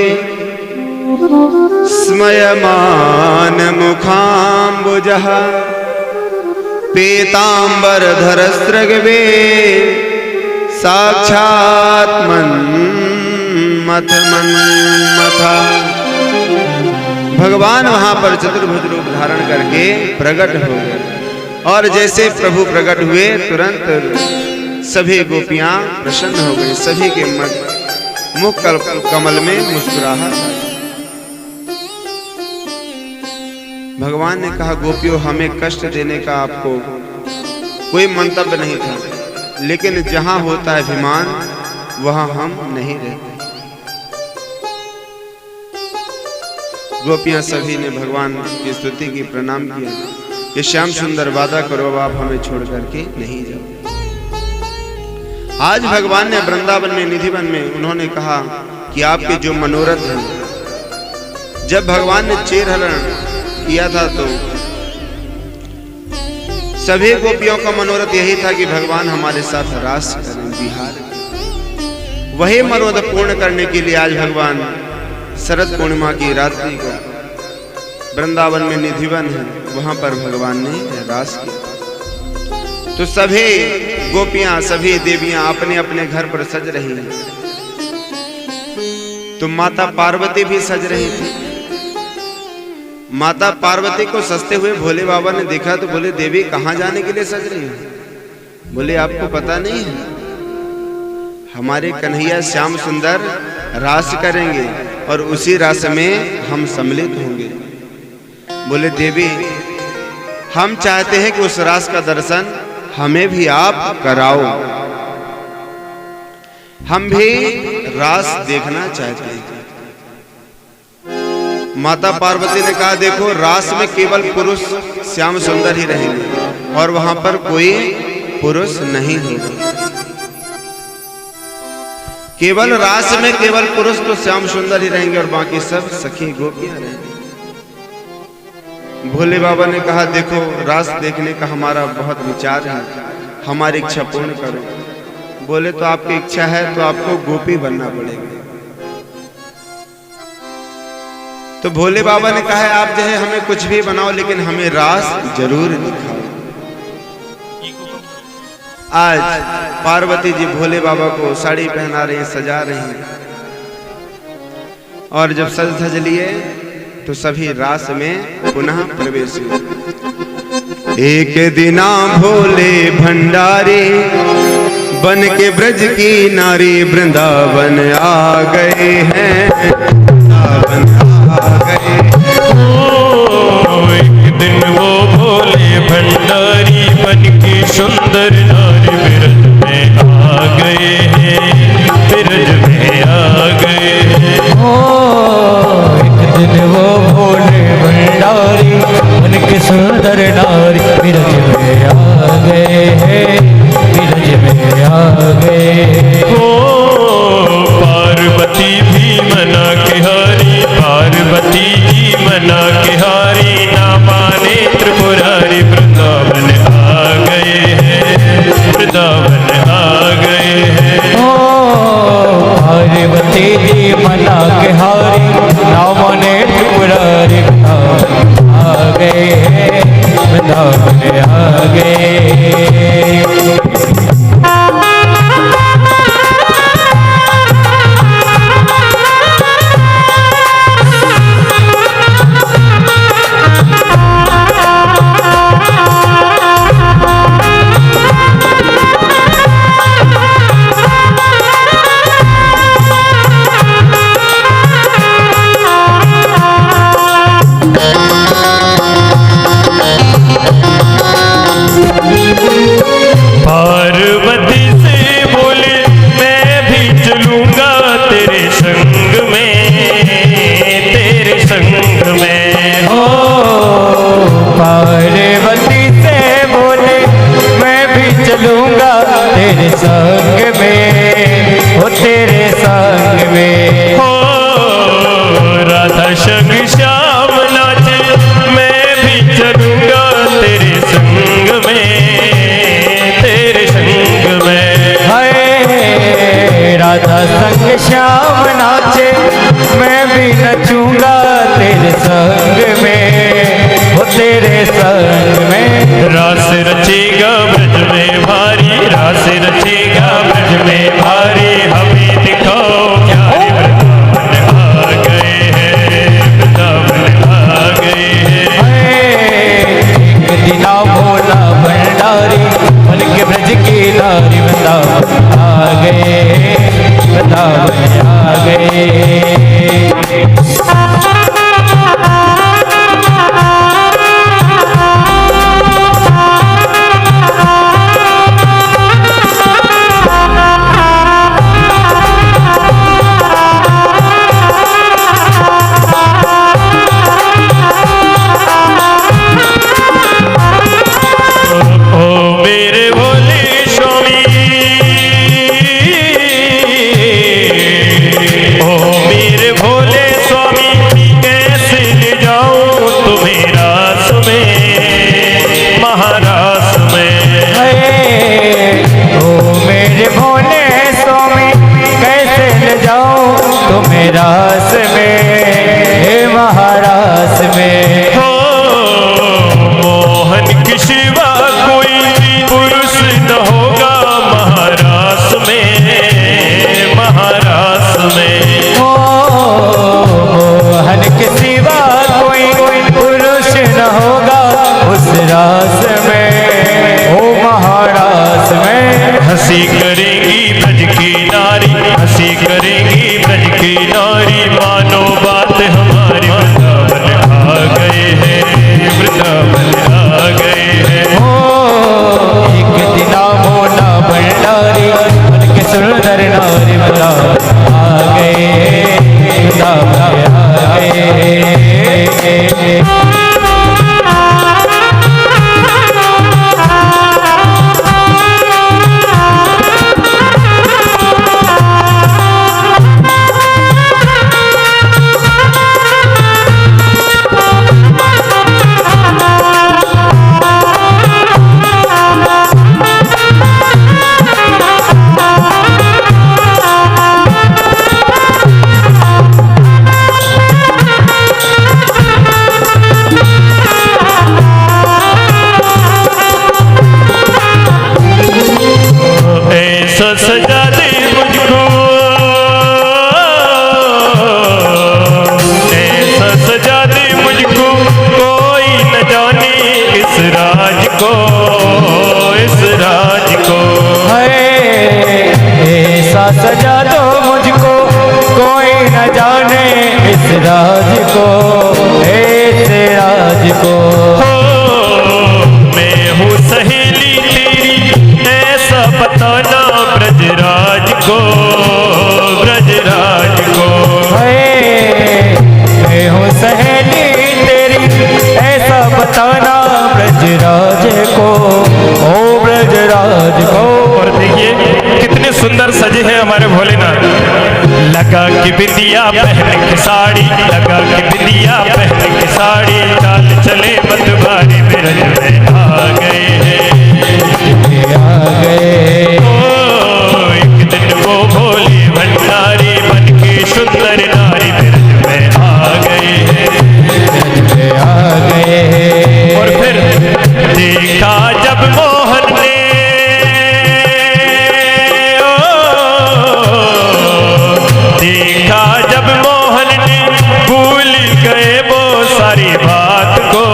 स्मयमान मुखाम्बुजः पीताम्बरधरस्रग्वे साक्षात् मन्मथा। भगवान वहां पर चतुर्भुज रूप धारण करके प्रकट हो गए, और जैसे प्रभु प्रकट हुए तुरंत सभी गोपियां प्रसन्न हो गई। सभी के मुख कमल में मुस्कुराहट। भगवान ने कहा, गोपियों, हमें कष्ट देने का आपको कोई मंतव्य नहीं था, लेकिन जहां होता है अभिमान वहां हम नहीं रहते। गोपियां सभी ने भगवान की स्तुति की, प्रणाम किया कि श्याम सुंदर वादा करो, अब आप हमें छोड़ करके नहीं जाओ। आज भगवान ने वृंदावन में, निधिवन में उन्होंने कहा कि आपके जो मनोरथ हैं, जब भगवान ने चेरहरण किया था तो सभी गोपियों का मनोरथ यही था कि भगवान हमारे साथ रास करें, विहार करें। वही मनोरथ पूर्ण करने के लिए आज भगवान शरद पूर्णिमा की रात्रि को वृंदावन में निधिवन है, वहां पर भगवान ने रास किया। तो सभी गोपियां, सभी देवियां अपने अपने घर पर सज रही हैं। तो माता पार्वती भी सज रही थी। माता पार्वती को सजते हुए भोले बाबा ने देखा तो बोले, देवी कहां जाने के लिए सज रही है? बोले, आपको पता नहीं है, हमारे कन्हैया श्याम सुंदर रास करेंगे और उसी रास में हम सम्मिलित होंगे। बोले, देवी हम चाहते हैं कि उस रास का दर्शन हमें भी आप कराओ, हम भी रास देखना चाहते हैं। माता पार्वती ने कहा, देखो रास में केवल पुरुष श्याम सुंदर ही रहेंगे और वहां पर कोई पुरुष नहीं होगा। केवल रास में केवल पुरुष तो श्याम सुंदर ही रहेंगे और बाकी सब सखी गोपियां रहेंगी। भोले बाबा ने कहा, देखो रास देखने का हमारा बहुत विचार है, हमारी इच्छा पूर्ण करो। बोले, तो आपकी इच्छा है तो आपको गोपी बनना पड़ेगा। तो भोले बाबा ने कहा, आप जो है हमें कुछ भी बनाओ, लेकिन हमें रास जरूर दिखाओ। आज पार्वती जी भोले बाबा को साड़ी पहना रही हैं, सजा रही हैं, और जब सज धज लिए तो सभी रास में पुनः प्रवेश हुए। एक दिना भोले भंडारी बन के ब्रज की नारी वृंदावन आ गए हैं, वृंदावन आ गए। एक दिन वो भोले भंडारी बन के सुंदर नारी ब्रज में आ गए हैं, ब्रज में आ गए हैं। एक दिन वो भोले भंडारी बन के सुंदर नारी ब्रज में आ गए हैं, ब्रज में आ गए। पार्वती भी मना के हारी, पार्वती जी मना के हारी, ना माने त्रिपुरारी वृंदावन आ गए हैं, वृंदावन आ गए हैं। पार्वती जी मना के हारी, ना माने त्रिपुरारी आ गए हैं, वृंदावन आ गए। पार्वती से बोले मैं भी चलूंगा तेरे संग में, तेरे संग में। ओ पार्वती से बोले मैं भी चलूंगा तेरे संग में, ओ तेरे संग में। हो राधा संग श्याम नाचे मैं भी चलूंगा तेरे संग में, तेरे संग में। हाय राधा संग श्याम नाचे मैं भी नचूंगा तेरे संग में, ओ तेरे संग में। रास रचेगा ब्रज में भारी, रास रचेगा ब्रज में भारी, हमें दिखाओ प्यारे वृंदावन आ गए हैं, वृंदावन आ गए हैं। एक दिना भोला भंडारी बन के ब्रज की नारी वृंदावन आ गए, वृंदावन आ गए। रास में, हे महारास में। हो मोहन की सिवा कोई पुरुष न होगा महारास में, महारास में। हो मोहन के सिवा कोई पुरुष न होगा उस रास में, ओ महारास में। हंसी करेगी ब्रज की नारी, हंसी करेगी ब्रज की नारी, मानो बात हमारी, वृंदावन आ गए हैं, वृंदावन आ गए हैं। ओ एक दिना भोला भंडारी बन के सुंदर नारी वृंदावन आ गए, वृंदावन आ गए। सजा दे मुझको, ऐसा सजा दे मुझको, कोई न जाने इस राज को, इस राज को। है ऐसा सजा दो मुझको, कोई न जाने इस राज को, इस राज को। मैं हूँ सहेली तेरी, ऐसा बताना ब्रजराज को, ब्रजराज को। मैं हूँ सहेली तेरी, ऐसा बताना ब्रजराज को, ओ ब्रजराज को। और देखिए कितने सुंदर सजे हैं हमारे भोलेनाथ। लगा कि बिंदिया पहन के साड़ी, लगा कि बिंदिया पहन के साड़ी, चाल चले मतवारी बिरज में आ गए हैं, आ गए। ओ एक दिन वो भोले भंडारी बन के सुंदर नारी बिरज में आ गए हैं, आ गए। और फिर देखा जब मोहन ने, देखा जब मोहन ने, भूल गए वो सारी बात को,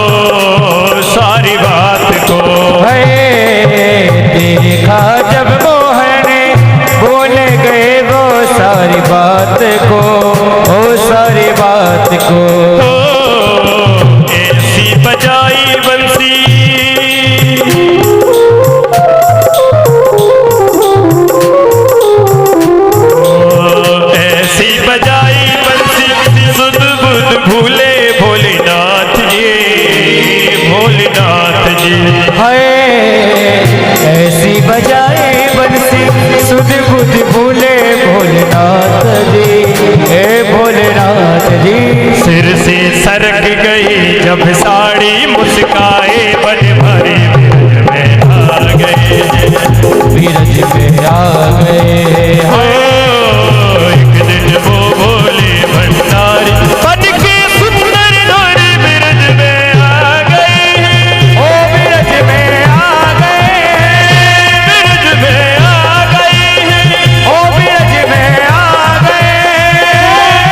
सारी बात को। देखा जब मोहन ने, भूल गए वो सारी बात को, ओ सारी बात को। ऐसी बजाई बंसी, ऐसी बजाई बंसी, सुध बुध भूले भोलेनाथ जी, भोलेनाथ जी। ऐसी बजाए बंसी, सुध बुध भूले भोलेनाथ जी, हे भोलेनाथ जी। सिर से सरक गई जब साड़ी, मुस्काए बन भरे बिरज में आ गए, बिरज में आ गए। हो एक दिन वो भोले भंडारी बन के सुंदर नारी बिरज में आ गए, ओ बिरज में आ गए, बिरज में आ गए, ओ बिरज में आ गए,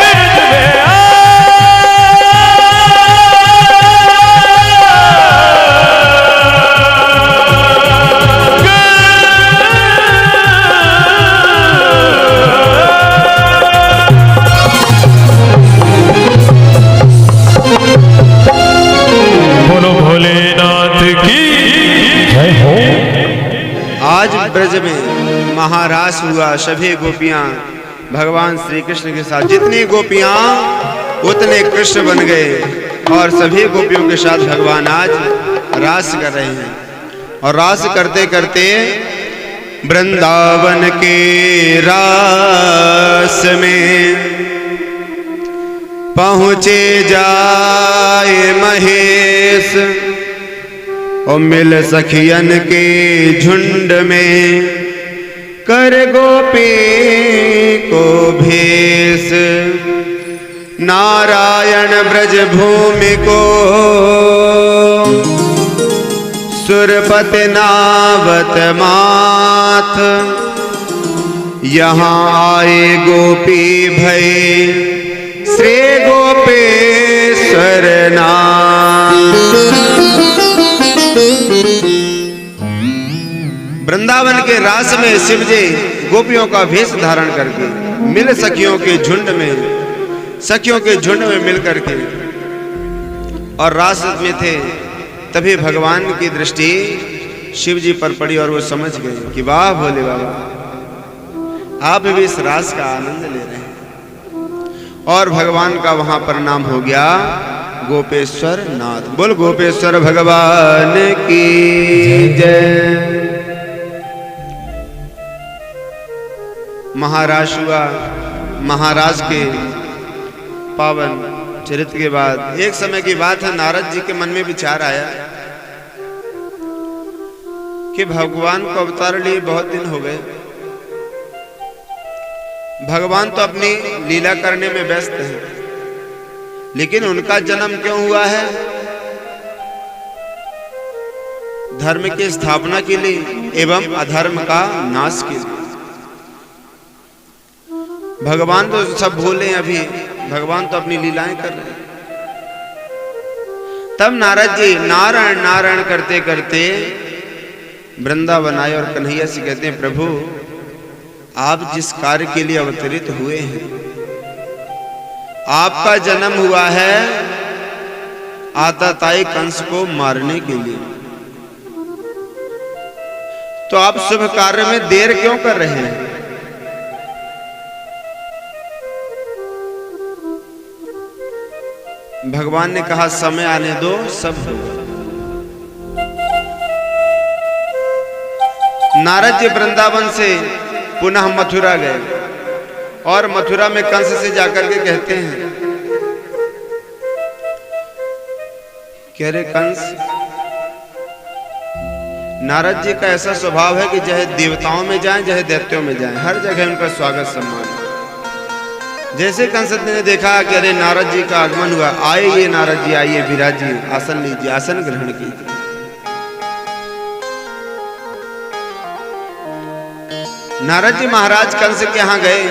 बिरज में आ बोलो भोलेनाथ की जय हो। आज ब्रज में महारास हुआ। सभी गोपियां भगवान श्री कृष्ण के साथ, जितनी गोपियां उतने कृष्ण बन गए, और सभी गोपियों के साथ भगवान आज रास कर रहे हैं। और रास करते करते वृंदावन के रास में पहुँचे जाए महेश, और मिल सखियन के झुंड में कर गोपी को भेष। नारायण ब्रज भूमि को सुरपति नावत माथ, यहाँ आए गोपी भई श्री गोपेश्वर नाथ। वृंदावन के रास में शिव जी गोपियों का वेश धारण करके मिल सखियों के झुंड में, सखियों के झुंड में मिल करके और रास में थे। तभी भगवान की दृष्टि शिव जी पर पड़ी और वो समझ गए कि वाह भोले बाबा, आप भी इस रास का आनंद ले रहे हैं। और भगवान का वहां पर नाम हो गया गोपेश्वर नाथ। बोल गोपेश्वर भगवान की जय। महाराज हुआ। महाराज के पावन चरित्र के बाद एक समय की बात है, नारद जी के मन में विचार आया कि भगवान को अवतार लिए बहुत दिन हो गए, भगवान तो अपनी लीला करने में व्यस्त है, लेकिन उनका जन्म क्यों हुआ है? धर्म की स्थापना के लिए एवं अधर्म का नाश के लिए। भगवान तो सब भूले, अभी भगवान तो अपनी लीलाएं कर रहे हैं। तब नारद जी नारायण नारायण करते करते वृंदावन आए और कन्हैया से कहते हैं, प्रभु आप जिस कार्य के लिए अवतरित हुए हैं, आपका जन्म हुआ है आताताई कंस को मारने के लिए, तो आप शुभ कार्य में देर क्यों कर रहे हैं? भगवान ने कहा समय आने दो, सब होगा। नारद जी वृंदावन से पुनः मथुरा गए और मथुरा में कंस से जाकर के कहते हैं, कह रहे कंस, नारद जी का ऐसा स्वभाव है कि चाहे देवताओं में जाएं चाहे दैत्यों में जाएं, हर जगह उनका स्वागत सम्मान है। जैसे कंस ने देखा कि अरे नारद जी का आगमन हुआ, आइए नारद जी आइए, विराजिए, आसन लीजिए, आसन ग्रहण कीजिए। नारद जी महाराज कंस के यहाँ गए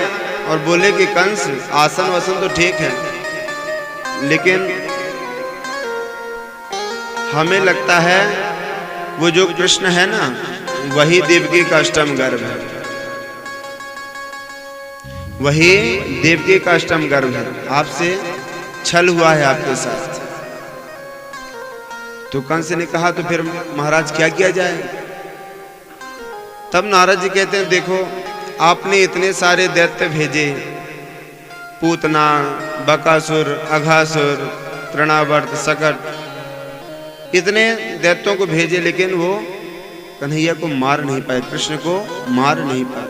और बोले कि कंस, आसन वसन तो ठीक है, लेकिन हमें लगता है वो जो कृष्ण है ना, वही देवकी का अष्टम गर्भ है, वही देवकी का अष्टम गर्भ है, आपसे छल हुआ है आपके साथ। तो कंस ने कहा तो फिर महाराज क्या किया जाए? तब नारद जी कहते हैं, देखो आपने इतने सारे दैत्य भेजे, पूतना, बकासुर, अघासुर, तृणावर्त, सकट, इतने दैत्यों को भेजे, लेकिन वो कन्हैया को मार नहीं पाए, कृष्ण को मार नहीं पाए।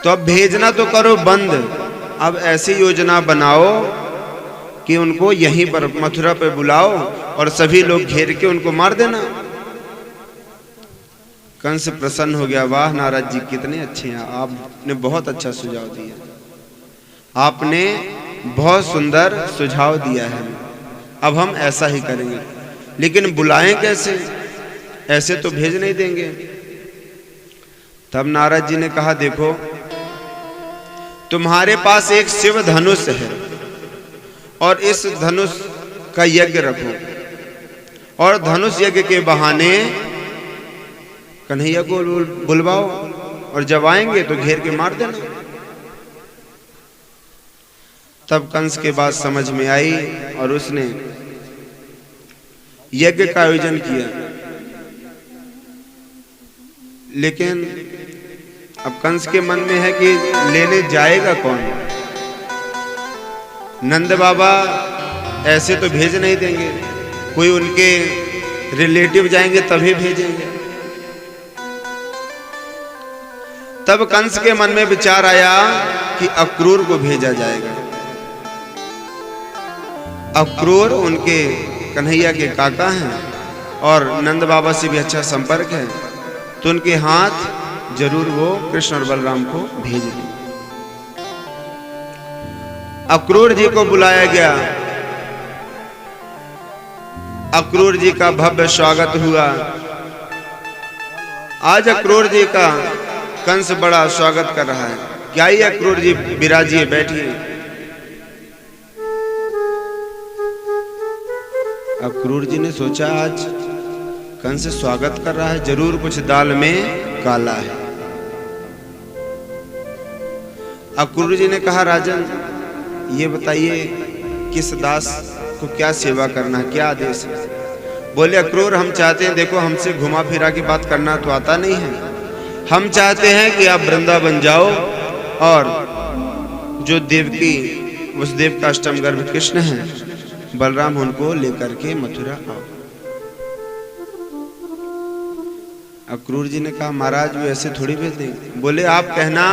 तो अब भेजना तो करो बंद, अब ऐसी योजना बनाओ कि उनको यहीं पर मथुरा पे बुलाओ और सभी लोग घेर के उनको मार देना। कंस प्रसन्न हो गया, वाह नारद जी कितने अच्छे हैं, आपने बहुत अच्छा सुझाव दिया, आपने बहुत सुंदर सुझाव दिया है, अब हम ऐसा ही करेंगे, लेकिन बुलाएं कैसे? ऐसे तो भेज नहीं देंगे। तब नारद जी ने कहा, देखो तुम्हारे पास एक शिव धनुष है और इस धनुष का यज्ञ रखो और धनुष यज्ञ के बहाने कन्हैया को बुलवाओ और जब आएंगे तो घेर के मार देना। तब कंस के बात समझ में आई और उसने यज्ञ का आयोजन किया, लेकिन अब कंस के मन में है कि लेने जाएगा कौन? नंद बाबा ऐसे तो भेज नहीं देंगे, कोई उनके रिलेटिव जाएंगे तभी भेजेंगे। तब कंस के मन में विचार आया कि अक्रूर को भेजा जाएगा। अक्रूर उनके कन्हैया के काका हैं और नंद बाबा से भी अच्छा संपर्क है, तो उनके हाथ जरूर वो कृष्ण और बलराम को भेज दें। अक्रूर जी को बुलाया गया, अक्रूर जी का भव्य स्वागत हुआ। आज अक्रूर जी का कंस बड़ा स्वागत कर रहा है। क्या ही अक्रूर जी विराजिए, बैठिए। अक्रूर जी ने सोचा आज कंस स्वागत कर रहा है, जरूर कुछ दाल में काला है। अक्रूर जी ने कहा, राजन ये बताइए किस दास को क्या सेवा करना है, क्या आदेश है? बोले अक्रूर, हम चाहते हैं, देखो हमसे घुमा फिरा की बात करना तो आता नहीं है, हम चाहते हैं कि आप वृंदावन जाओ और जो देवकी उस देव का अष्टम गर्भ कृष्ण है, बलराम, उनको लेकर के मथुरा आओ। अक्रूर जी ने कहा, महाराज वो ऐसे थोड़ी भेज देंगे। बोले आप कहना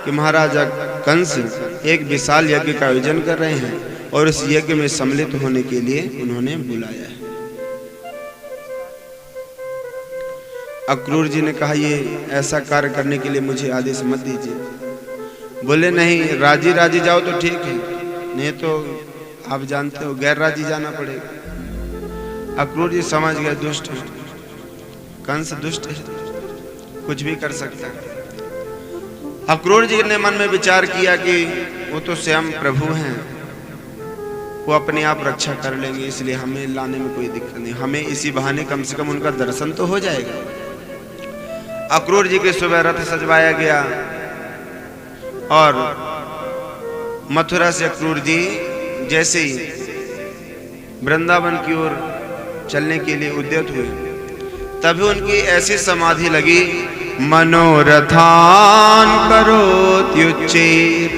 कि महाराजा कंस एक विशाल यज्ञ का आयोजन कर रहे हैं और इस यज्ञ में सम्मिलित होने के लिए उन्होंने बुलाया है। अक्रूर जी ने कहा, ये ऐसा कार्य करने के लिए मुझे आदेश मत दीजिए। बोले नहीं, राजी राजी जाओ तो ठीक है, नहीं तो आप जानते हो गैर राजी जाना पड़ेगा। अक्रूर जी समझ गए दुष्ट है, कंस दुष्ट है, कुछ भी कर सकता है। अक्रूर जी ने मन में विचार किया कि वो तो स्वयं प्रभु हैं, वो अपने आप रक्षा कर लेंगे, इसलिए हमें लाने में कोई दिक्कत नहीं, हमें इसी बहाने कम से कम उनका दर्शन तो हो जाएगा। अक्रूर जी के सुबह रथ सजवाया गया और मथुरा से अक्रूर जी जैसे ही वृंदावन की ओर चलने के लिए उद्यत हुए, तभी उनकी ऐसी समाधि लगी, मनोरथान करोत्युच्चैर।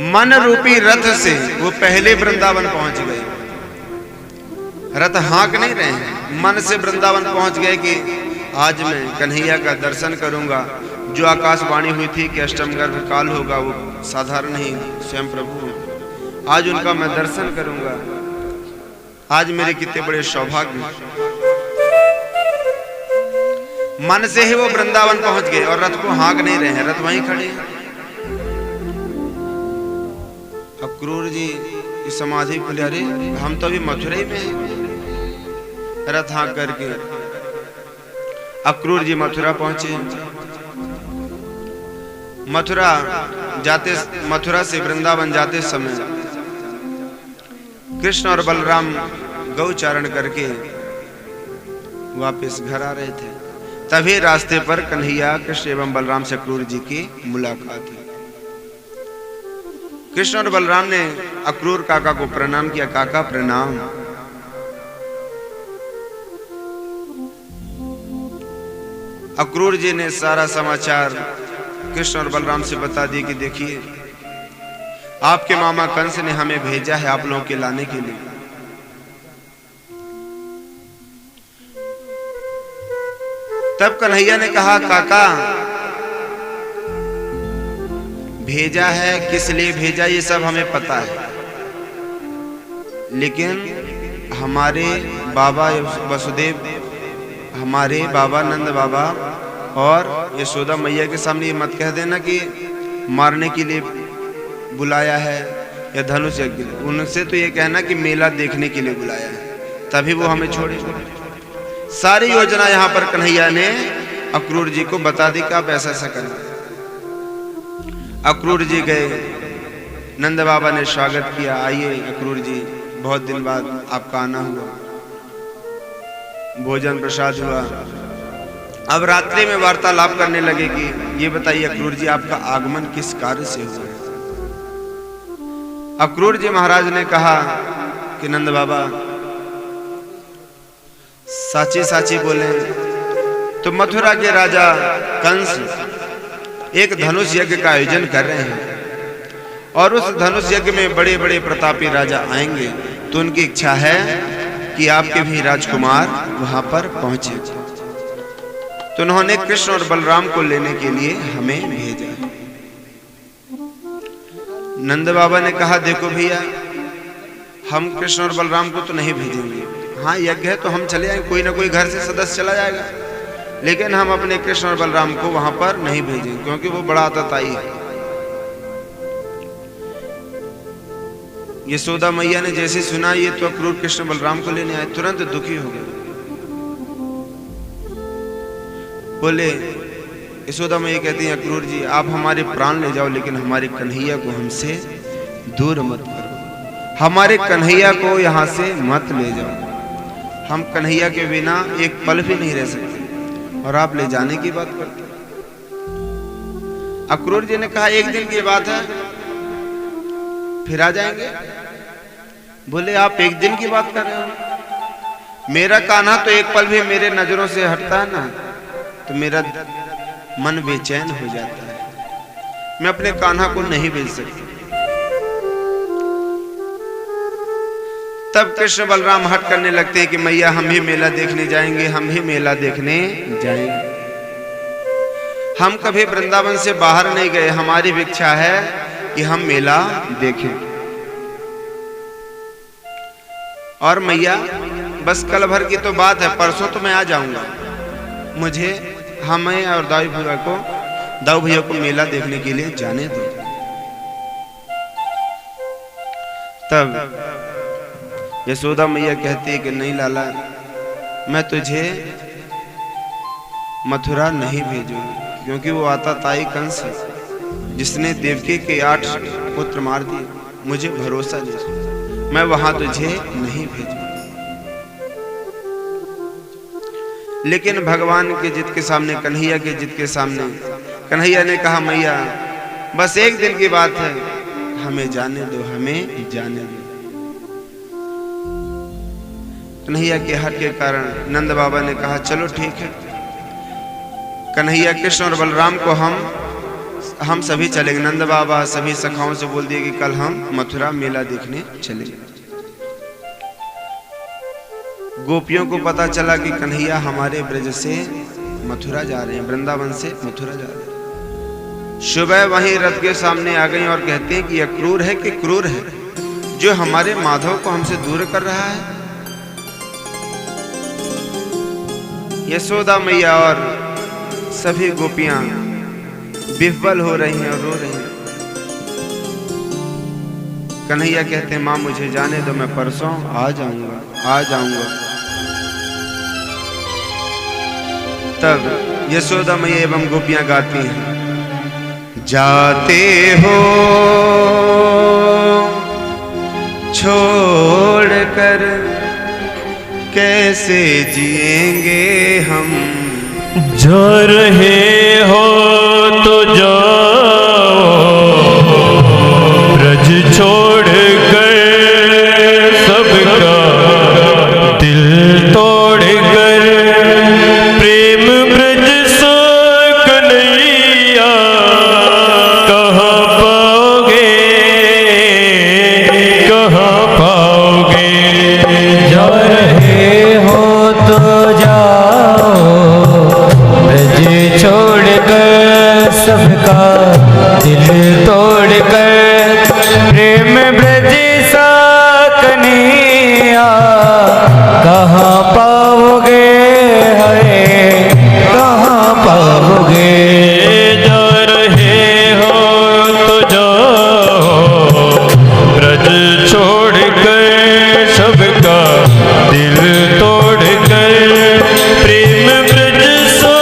मन रूपी रथ से वो पहले वृंदावन पहुंच गए। रथ हाँक नहीं रहे हैं, मन से वृंदावन पहुंच गए कि आज मैं कन्हैया का दर्शन करूंगा। जो आकाशवाणी हुई थी कि अष्टम गर्भ काल होगा, वो साधारण नहीं, स्वयं प्रभु। आज उनका मैं दर्शन करूंगा। आज मेरे कितने बड़े सौभाग्य। मन से ही वो वृंदावन पहुंच गए और रथ को हाँक नहीं रहे हैं, रथ वहीं खड़े हैं। अक्रूर जी की समाधि खुले, अरे हम तो अभी मथुरा में हैं। रथ हाँक करके अक्रूर जी मथुरा पहुंचे। मथुरा से वृंदावन जाते समय कृष्ण और बलराम गौचारण करके वापस घर आ रहे थे। तभी रास्ते पर कन्हैया, कृष्ण एवं बलराम से अक्रूर जी की मुलाकात हुई। कृष्ण और बलराम ने अक्रूर काका को प्रणाम किया। काका प्रणाम। अक्रूर जी ने सारा समाचार कृष्ण और बलराम से बता दिए कि देखिए, आपके मामा कंस ने हमें भेजा है आप लोगों के लाने के लिए। तब कन्हैया ने कहा, काका भेजा है, किस लिए भेजा ये सब हमें पता है, लेकिन हमारे बाबा वसुदेव, हमारे बाबा नंद बाबा और यशोदा मैया के सामने ये मत कह देना कि मारने के लिए बुलाया है या धनुष यज्ञ। उनसे तो ये कहना कि मेला देखने के लिए बुलाया है, तभी वो हमें छोड़े। सारी योजना यहाँ पर कन्हैया ने अक्रूर जी को बता दी कि आप ऐसा ऐसा करना। अक्रूर जी गए, नंद बाबा ने स्वागत किया। आइए अक्रूर जी, बहुत दिन बाद आपका आना हुआ, भोजन प्रसाद हुआ। अब रात्रि में वार्तालाप करने लगे कि ये बताइए अक्रूर जी, आपका आगमन किस कार्य से हुआ है। अक्रूर जी महाराज ने कहा कि नंद बाबा साची साची बोले तो मथुरा के राजा कंस एक धनुष यज्ञ का आयोजन कर रहे हैं और उस धनुष यज्ञ में बड़े बड़े प्रतापी राजा आएंगे, तो उनकी इच्छा है कि आपके भी राजकुमार वहां पर पहुंचे। तो उन्होंने कृष्ण और बलराम को लेने के लिए हमें भेजा। नंद बाबा ने कहा, देखो भैया, हम कृष्ण और बलराम को तो नहीं भेजेंगे। हाँ, यज्ञ है तो हम चले आएंगे, कोई ना कोई घर से सदस्य चला जाएगा, लेकिन हम अपने कृष्ण और बलराम को वहां पर नहीं भेजेंगे, क्योंकि वो बड़ा आतताई है। यशोदा मैया ने जैसे सुना ये तो अक्रूर कृष्ण बलराम को लेने आए, तुरंत दुखी हो गए। बोले, यशोदा मैया कहती हैं, अक्रूर जी आप हमारे प्राण ले जाओ, लेकिन हमारे कन्हैया को हमसे दूर मत करो, हमारे कन्हैया को यहाँ से मत ले जाओ। हम कन्हैया के बिना एक पल भी नहीं रह सकते और आप ले जाने की बात करते। अक्रूर जी ने कहा, एक दिन की बात है, फिर आ जाएंगे। बोले, आप एक दिन की बात कर रहे हो? मेरा कान्हा तो एक पल भी मेरे नजरों से हटता है ना, तो मेरा मन बेचैन हो जाता है। मैं अपने कान्हा को नहीं भेज सकती। तब कृष्ण बलराम हट करने लगते हैं कि मैया हम भी मेला देखने जाएंगे, हम भी मेला देखने जाएंगे। हम कभी वृंदावन से बाहर नहीं गए, हमारी भी इच्छा है कि हम मेला देखें। और मैया बस कल भर की तो बात है, परसों तो मैं आ जाऊंगा। मुझे, हमें और दाऊ भैया को मेला देखने के लिए जाने दो। तब यशोदा मैया कहती है कि नहीं लाला, मैं तुझे मथुरा नहीं भेजूंगी, क्योंकि वो आतताई कंस है जिसने देवकी के 8 पुत्र मार दिए। मुझे भरोसा नहीं, मैं वहां तुझे नहीं भेजूंगा। लेकिन भगवान के जिद के सामने, कन्हैया के जिद के सामने कन्हैया ने कहा मैया बस एक दिन की बात है, हमें जाने दो, हमें जाने दो। कन्हैया के हट के कारण नंद बाबा ने कहा चलो ठीक है, कन्हैया कृष्ण और बलराम को हम सभी चलेंगे। नंद बाबा सभी सखाओं से बोल दिए कि कल हम मथुरा मेला देखने चलेंगे। गोपियों को पता चला कि कन्हैया हमारे ब्रज से मथुरा जा रहे हैं, वृंदावन से मथुरा जा रहे हैं। सुबह वहीं रथ के सामने आ गई और कहते हैं कि यह क्रूर है कि क्रूर है जो हमारे माधव को हमसे दूर कर रहा है। यशोदा मैया और सभी गोपियां विह्वल हो रही हैं और रो रही हैं। कन्हैया कहते हैं मां मुझे जाने दो, मैं परसों आ जाऊंगा, आ जाऊंगा। तब यशोदा मैया एवं गोपियां गाती हैं, जाते हो छोड़कर कैसे जिएंगे हम, जा रहे हो तो जाओ ब्रज छोड़ कर, सबका दिल तोड़ कर, प्रेम ब्रज सा कन्हैया कहाँ पाओगे, कहाँ पाओगे। जा रहे हो तो जाओ ब्रज छोड़ कर, सबका दिल तोड़ कर, प्रेम ब्रज सा कन्हैया कहाँ पाओगे, हरे कहाँ पाओगे। जा रहे हो तो जाओ ब्रज छोड़ कर, सबका दिल तोड़ कर, प्रेम ब्रज सो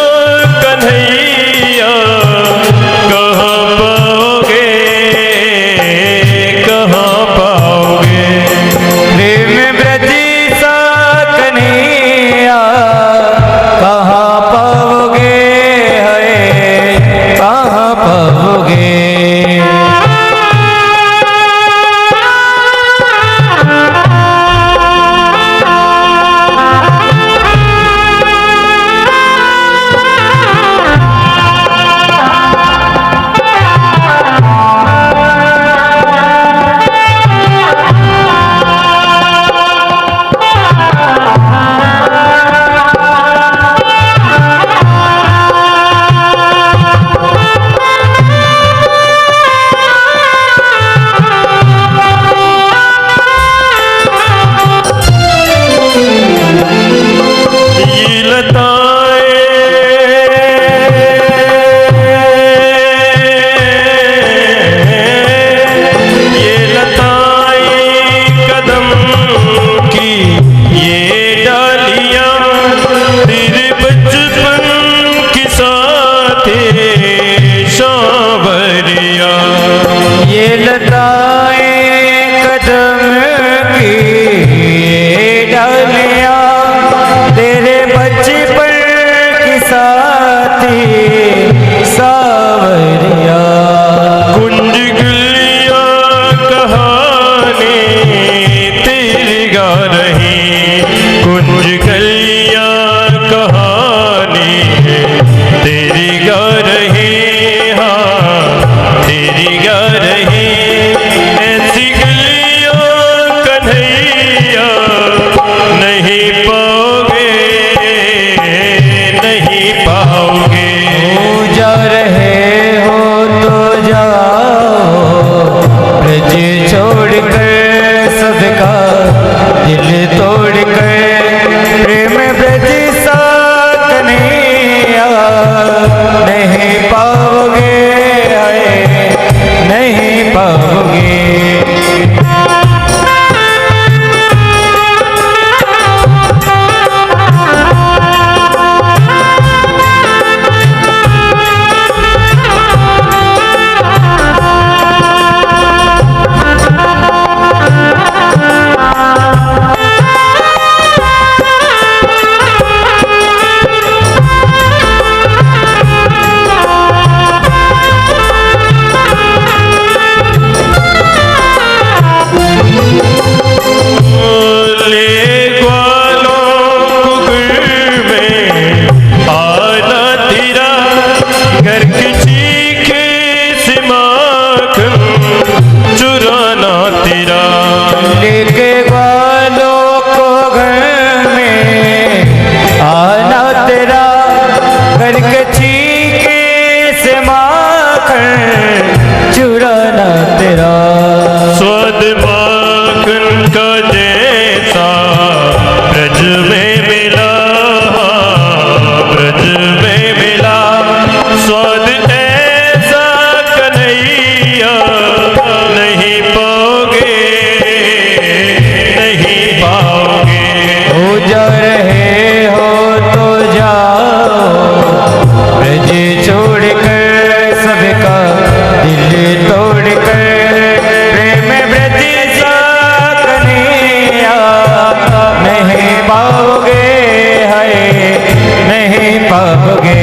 कन्हैया कहाँ माखन चुराना तेरा। स्वाद माखन का जैसा ब्रज में मिला, ब्रज में मिला स्वाद ऐसा कन्हैया नहीं पाओगे, नहीं पाओगे। हो जा रहे हो तो जाओ ब्रज छोड़ कर, सबका दिल तोड़ कर, प्रेम ब्रज सा कन्हैया नहीं पाओगे, है नहीं पाओगे।